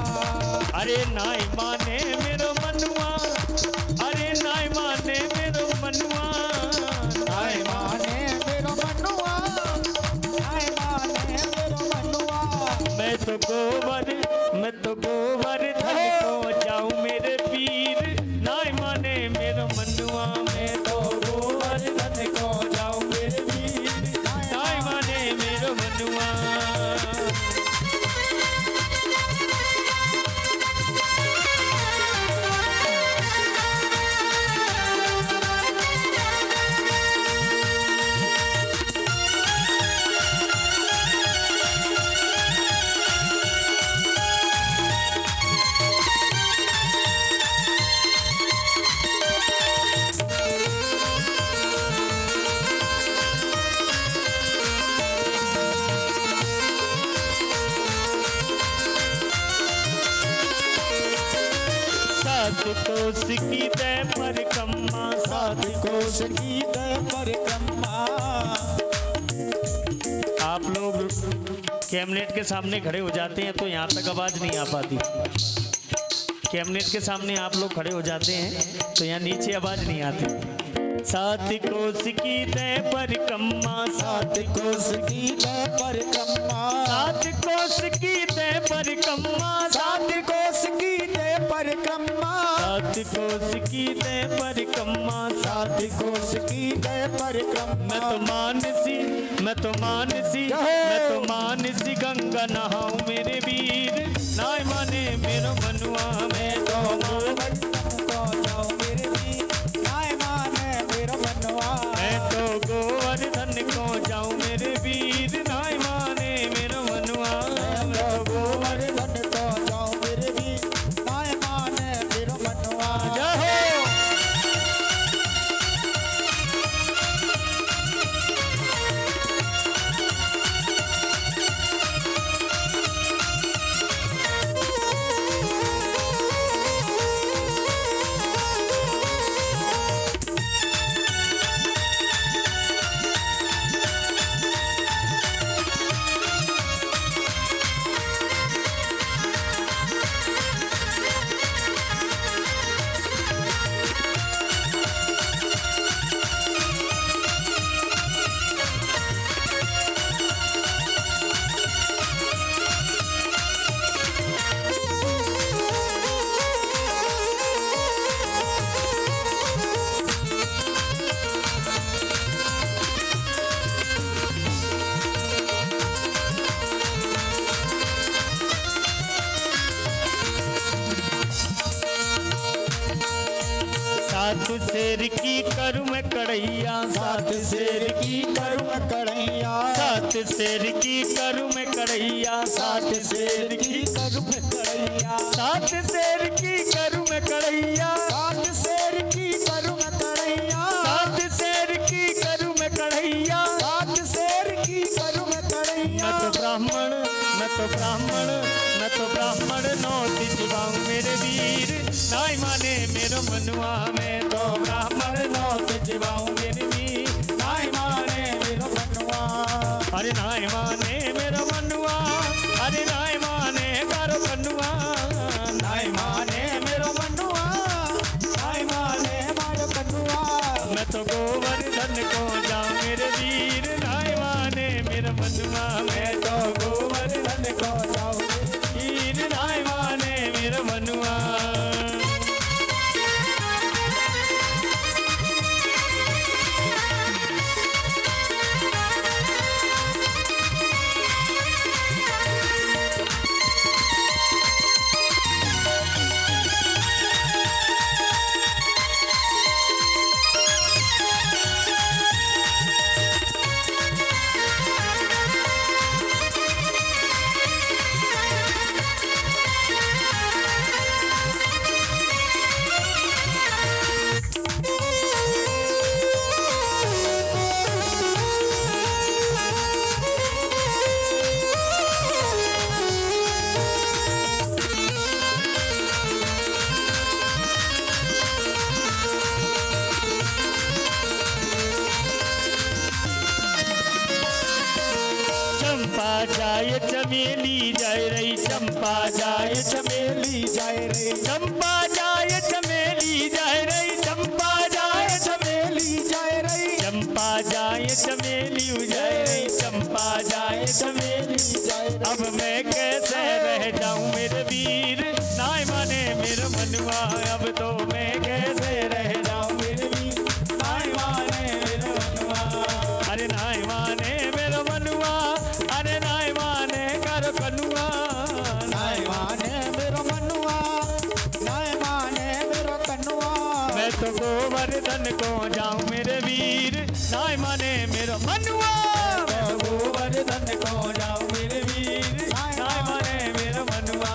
अरे नाय माने मेरो मनुआ, अरे नाय माने मेरो मनुआ। नाय माने मेरो मनवा, नाय माने मेरो मनवा। मैं तो गोवर्धन को जाऊं मेरे वीर, नाय माने मेरो मनुआ। मैं तो गोवर्धन को जाऊं मेरे वीर, नाय माने मेरो मनुआ। सात कोस की दे परिक्रमा, सात कोश की दय परिक्रमा। आप लोग कैमनेट के सामने खड़े हो जाते हैं तो यहाँ तक आवाज नहीं आ पाती। कैमनेट के सामने आप लोग खड़े हो जाते हैं तो यहाँ नीचे आवाज नहीं आती। सात कोस की दे परिक्रमा, सात कोश की दय परिक्रमा। सात कोस की दे परिक्रमा, सात कोश की दय परिक्रमा। सात कोस की दे परिक्रमा। सात कोश की दय परिक्रमा। मैं तो मानसी, मैं तो मानसी, मैं तो मानसी गंगा नहाऊं मेरे वीर, नाय माने मेरो मनुआ। मैं तो गोवर्धन को जाऊं मेरे वीर, नाय माने मेरो मनवा। मैं तो गोवर्धन को जाऊं मेरे वीर, नाय माने मेरो मनुआ। मैं तो गोवर्धन को जाऊं मेरे वीर, नाय माने मेरो मनवा। जय हो। सात शेर की करूं मैं कढ़ैया, सात शेर की करूं मैं कढ़ैया। सात शेर की करूं मैं कढ़ैया। सात शेर की करूं मैं कढ़ैया। सात शेर की करूं मैं कढ़ैया। सात शेर की करूं मैं कढ़ैया। सात शेर की करूं मैं कढ़ैया। सात शेर की करूं मैं कढ़ैया। मैं तो ब्राह्मण, मैं तो ब्राह्मण, मैं तो ब्राह्मण नौती जीवाऊं मेरे वीर, नाय माने मेरो मनुआ। मैं तो ब्राह्मण नौती जीवाऊं मेरे वीर, नाय माने मेरो मनुआ। अरे नाय माने मेरो मनुआ, अरे नाय माने गारो कनुआ। नाय माने मेरो मनुआ, नाय माने मारो कनुआ। मैं तो गोवर्धन को जाऊं मेरे वीर, नाय माने मेरा मनुआ। मैं तो गोवर्धन को जाऊं वीर, नाय माने मेरा मनुआ। जाए चमेली जाए रही चंपा जाए चमेली जाए रे चंपा जाए चमेली जाए रही चंपा जाए चमेली जाए रे चंपा जाए चमेली जाए रही चंपा जाए चमेली जाए रे अब मैं कैसे रह जाऊं मेरे वीर नाय माने मेरा मनवा अब तो मैं कैसे रह जाऊं मेरे वीर नाय माने मेरा मनवा अरे नाय माने मेरा मनवा अरे नाय माने कर कनुआ नाय माने मेरो मनुआ नाय माने मेरो कनुआ मैं तो गोवर्धन को जाऊं मेरे वीर नाय माने मेरा मनुआ मैं तो गोवर्धन को जाऊं मेरे वीर नाय माने मेरा मनुआ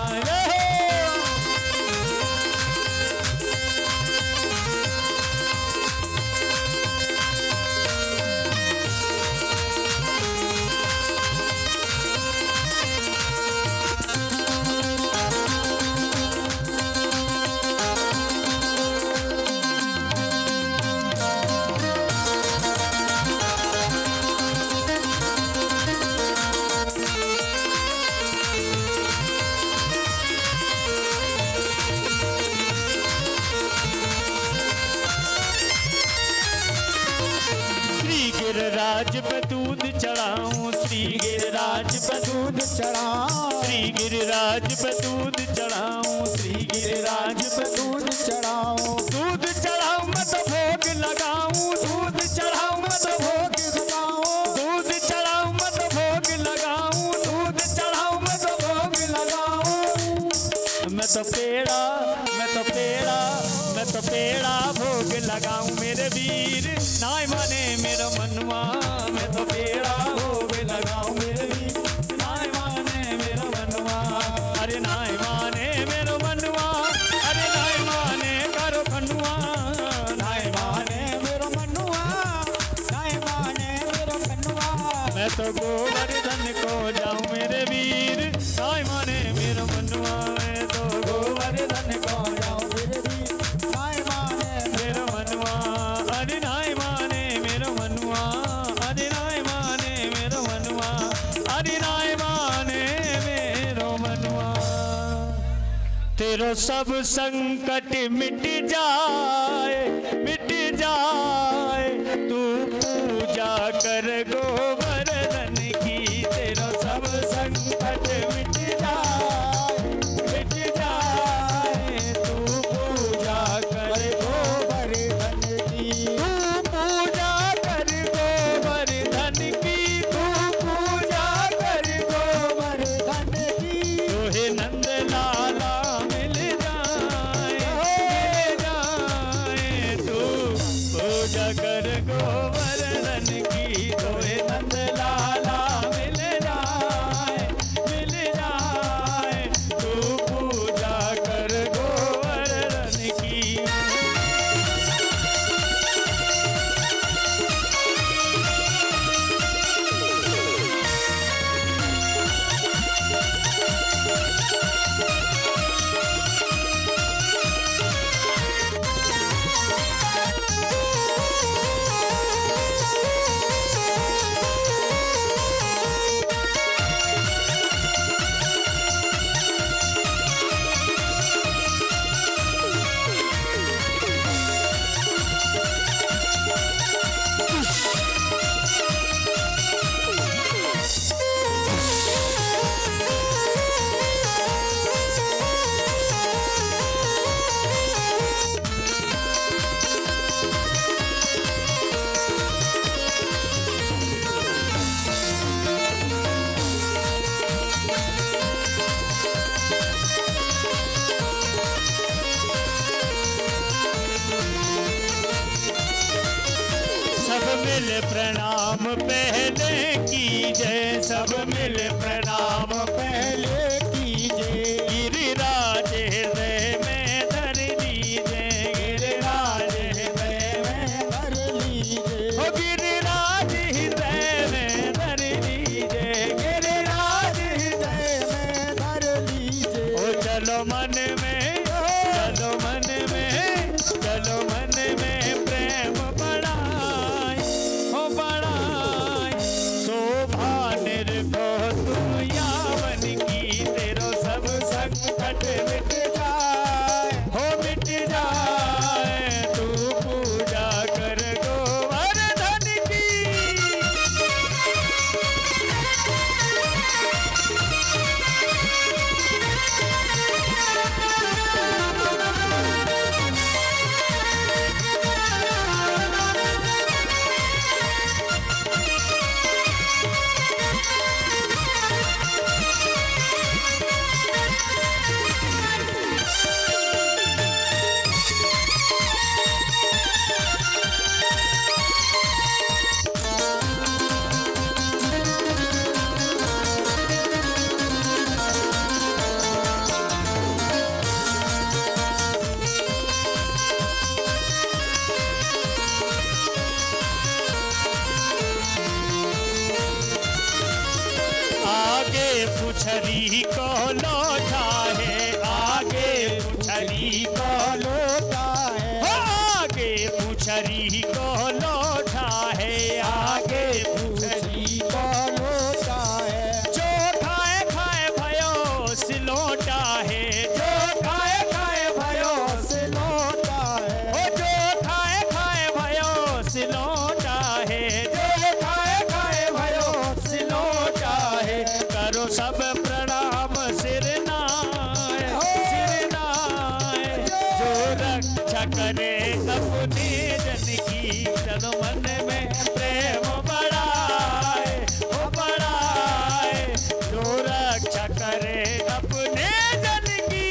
गिरिराज पे दूध चढ़ाऊं श्री गिरिराज पे दूध चढ़ाऊं श्री गिरिराज पे दूध चढ़ाऊं श्री गिरिराज पे दूध चढ़ाऊं दूध चढ़ाऊं मैं तो भोग लगाऊं दूध चढ़ाऊं मैं तो भोग लगाऊं दूध चढ़ाऊं मैं तो भोग लगाऊं दूध चढ़ाऊं मैं तो भोग लगाऊं मैं तो पेड़ा मैं तो पेड़ा मैं तो पेड़ा भोग लगाऊं मेरे वीर नाय माने मेरा मनवा मैं तो पेड़ा भोग लगाऊं मेरे वीर नाय माने मेरा मनवा अरे नाय माने मेरा मनवा अरे नाय माने करो खनुआ नाय माने मेरो मनुआ नाय माने मेरो कनुआ मैं तो गोवर्धन को जाऊं मेरे वीर नाय माने मेरा मनवा मैं तो गोवर्धन को जाऊं मेरे वीर नाय माने मेरा मनवा अरे नाय माने मेरा मनवा अरे नाय माने मेरा मनवा अरे नाय माने मेरा मनवा तेरो सब संकट मिट जाए तू पूजा कर गोवर्धन की तेरा सब संकट मिट जाए तू पूजा कर गोवर्धन की तू पूजा कर गोवर्धन की तू पूजा कर गोवर्धन की तोहे नंद लाला मिल जाए तू पूजा कर गोवर्धन की तोहे नंद लाला मिल जाए तू पूजा कर गोवर्धन की सब मिल प्रणाम पहले कीजय सब मिल प्रणाम पहले कीजय गिरिराज हृदय में धर लीजय गिरिराज हृदय में कर लीजिए ओ गिरिराज हृदय में धर लीजय गिरिराज हृदय में धर लीजिए ओ चलो मन में चलो मन में चलो मन में प्रेम बढ़ाए हो बढ़ाए शोभा निर्भो तुम या पुछरी को लौटा है, आगे पुछरी को लौटा है, आगे पुछरी को लौटा है, आगे पुछरी को लौटा है, जो खाए खाए भयो सिलौटा है, जो खाए खाए भयो से लौटा है, ओ जो खाए खाए भयो सिलौटा है, जो खाए खाए भयो सिलौटा है। करो सब प्रणाम सिर नाय, सिर नाय, जो रक्षा करे अपने जन की, तन मन में प्रेम बढ़ाए, ओ बढ़ाए, जो रक्षा करे अपने जन की।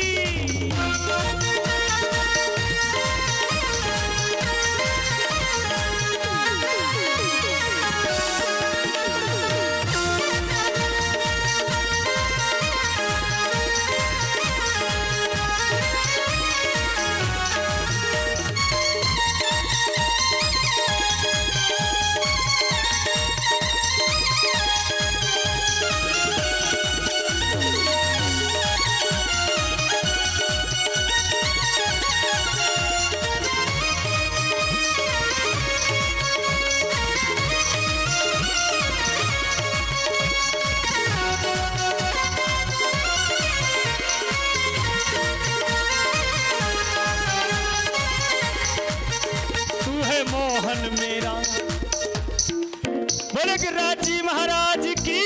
मोहन मेरा, बोले कि राजी महाराज की।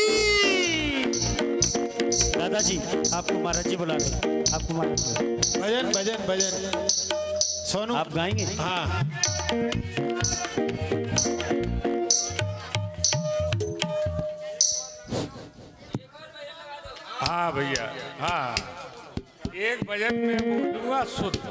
दादाजी आपको महाराज जी बुला रहे, आपको महाराज जी। भजन भजन भजन सोनू आप गाएंगे? हाँ हाँ भैया, हाँ एक भजन में बोलूंगा शुद्ध।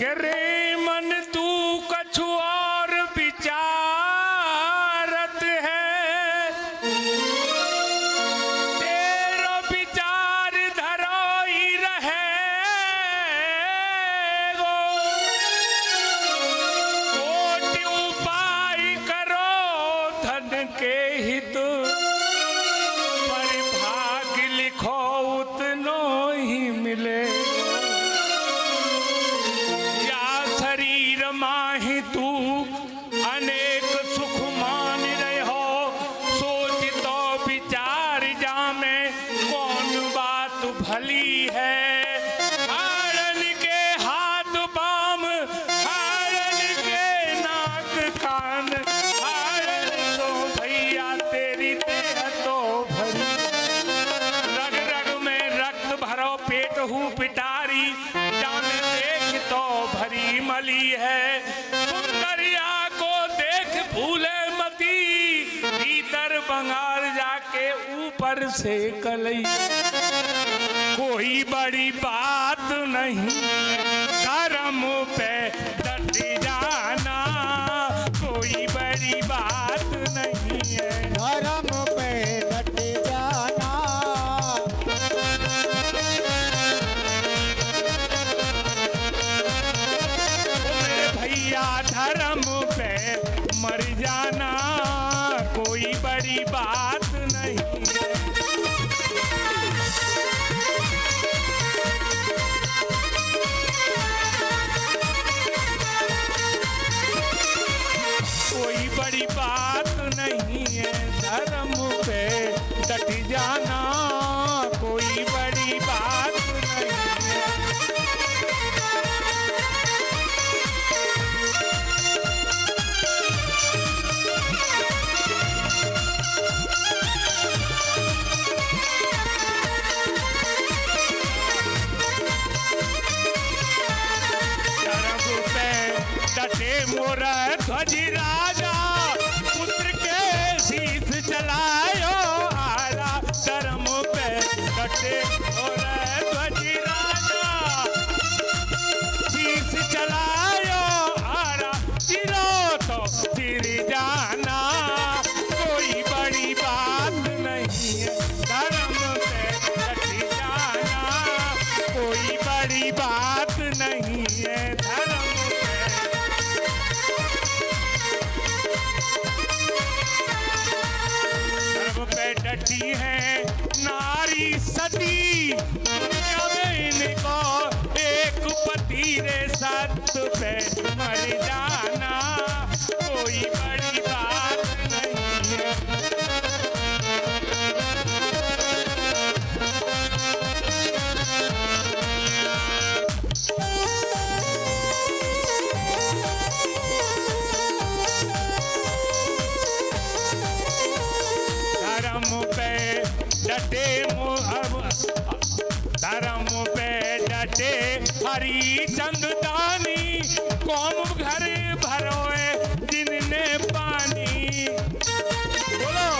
करे मन तू कछु और विचारत है, तेरो विचार धरो ही रहे गो, कोटि उपाय करो धन के हित, पर भाग्य लिखो उतनो ही मिले। माही तू अनेक सुख मान रहो, सोच तो विचार जामे कौन बात भली है। हारन के हाथ बाम, हारन के नाक कान, हारन तो भैया तेरी देह तो भरी, रग रग में रक्त भरो पेट हूँ पिटारी, जान देख तो भरी मली है। सुंदरिया को देख भूले मती, भीतर बंगाल जाके ऊपर से कलई। कोई बड़ी बात नहीं कर्म पे डट जाना, कोई बड़ी बात नहीं है धर्म पे डट जाना। भैया धर्म पे मर जाना, कोई बड़ी बात नहीं। कोई बड़ी बात नहीं है धर्म पे डट जाना, कोई बड़ी बात नहीं है। डटे मोर ध्वज राजा, पुत्र के शीस चलायो आरा, धर्म पे डटे मोर ध्वज राजा, शीस चलायो आरा, सिरो तो सिर जाना, कोई बड़ी बात नहीं है धर्म पे डट जाना, कोई बड़ी बात नहीं है धर्म पे। डटी है नारी सती, दुनिया में इनको एक पति रे सत पे मर जाना कोई बड़ी बात नहीं है। धर्म पे डटे हरिचंद दानी, कौम घर भरोए जिनने पानी। बोलो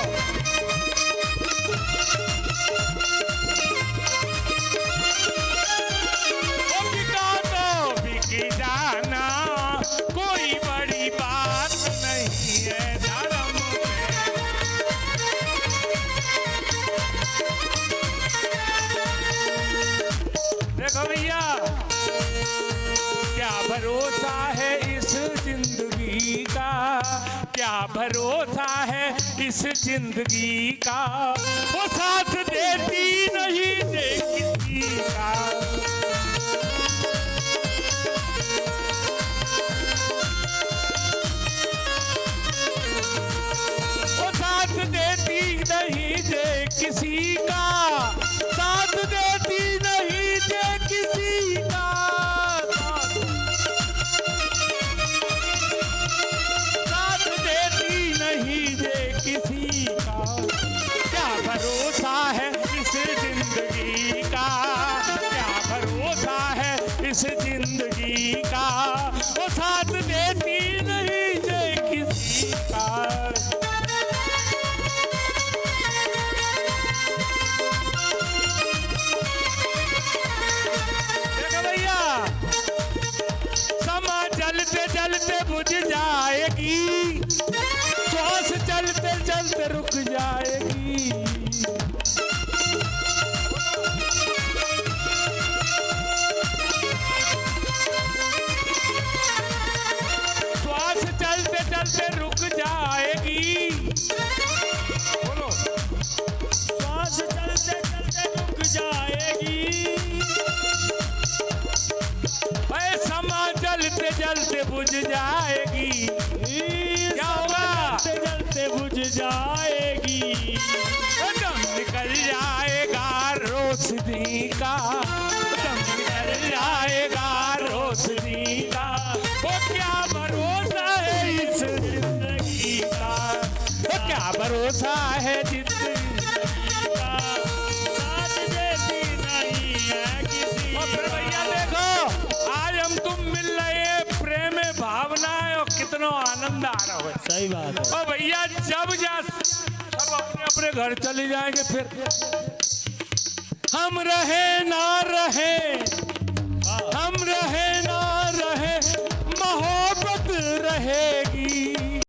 बिका तो बिक जाना कोई बड़ी बात नहीं है। धर्म देखो भैया क्या भरोसा है इस जिंदगी का, क्या भरोसा है इस जिंदगी का, वो साथ देती नहीं दे किसी का। वो साथ देती नहीं दे किसी का, साथ देती नहीं दे किसी का, साथ देती नहीं दे किसी का। क्या भरोसा है इस जिंदगी का, क्या भरोसा है इस जिंदगी का, वो साथ देती नहीं दे किसी का। चलते चलते बुझ जाएगी, श्वास चलते चलते रुक जाएगी। श्वास चलते चलते रुक जाएगी। बोलो श्वास चलते चलते रुक जाएगी। समा जलते जलते बुझ जाएगी। क्या होगा? जलते बुझ जाएगी। दम निकल जाएगा रोशनी का, दम निकल जाएगा रोशनी का। वो क्या भरोसा है इस जिंदगी का, वो क्या भरोसा है जिंदगी का, साथ देती नहीं है किसी। और फिर भैया देखो आज हम तुम मिल रहे प्रेम भावनाएं और कितना आनंद आ रहा है। सही बात है। और भैया जब जा सब अपने अपने घर चले जाएंगे, फिर हम रहे ना रहे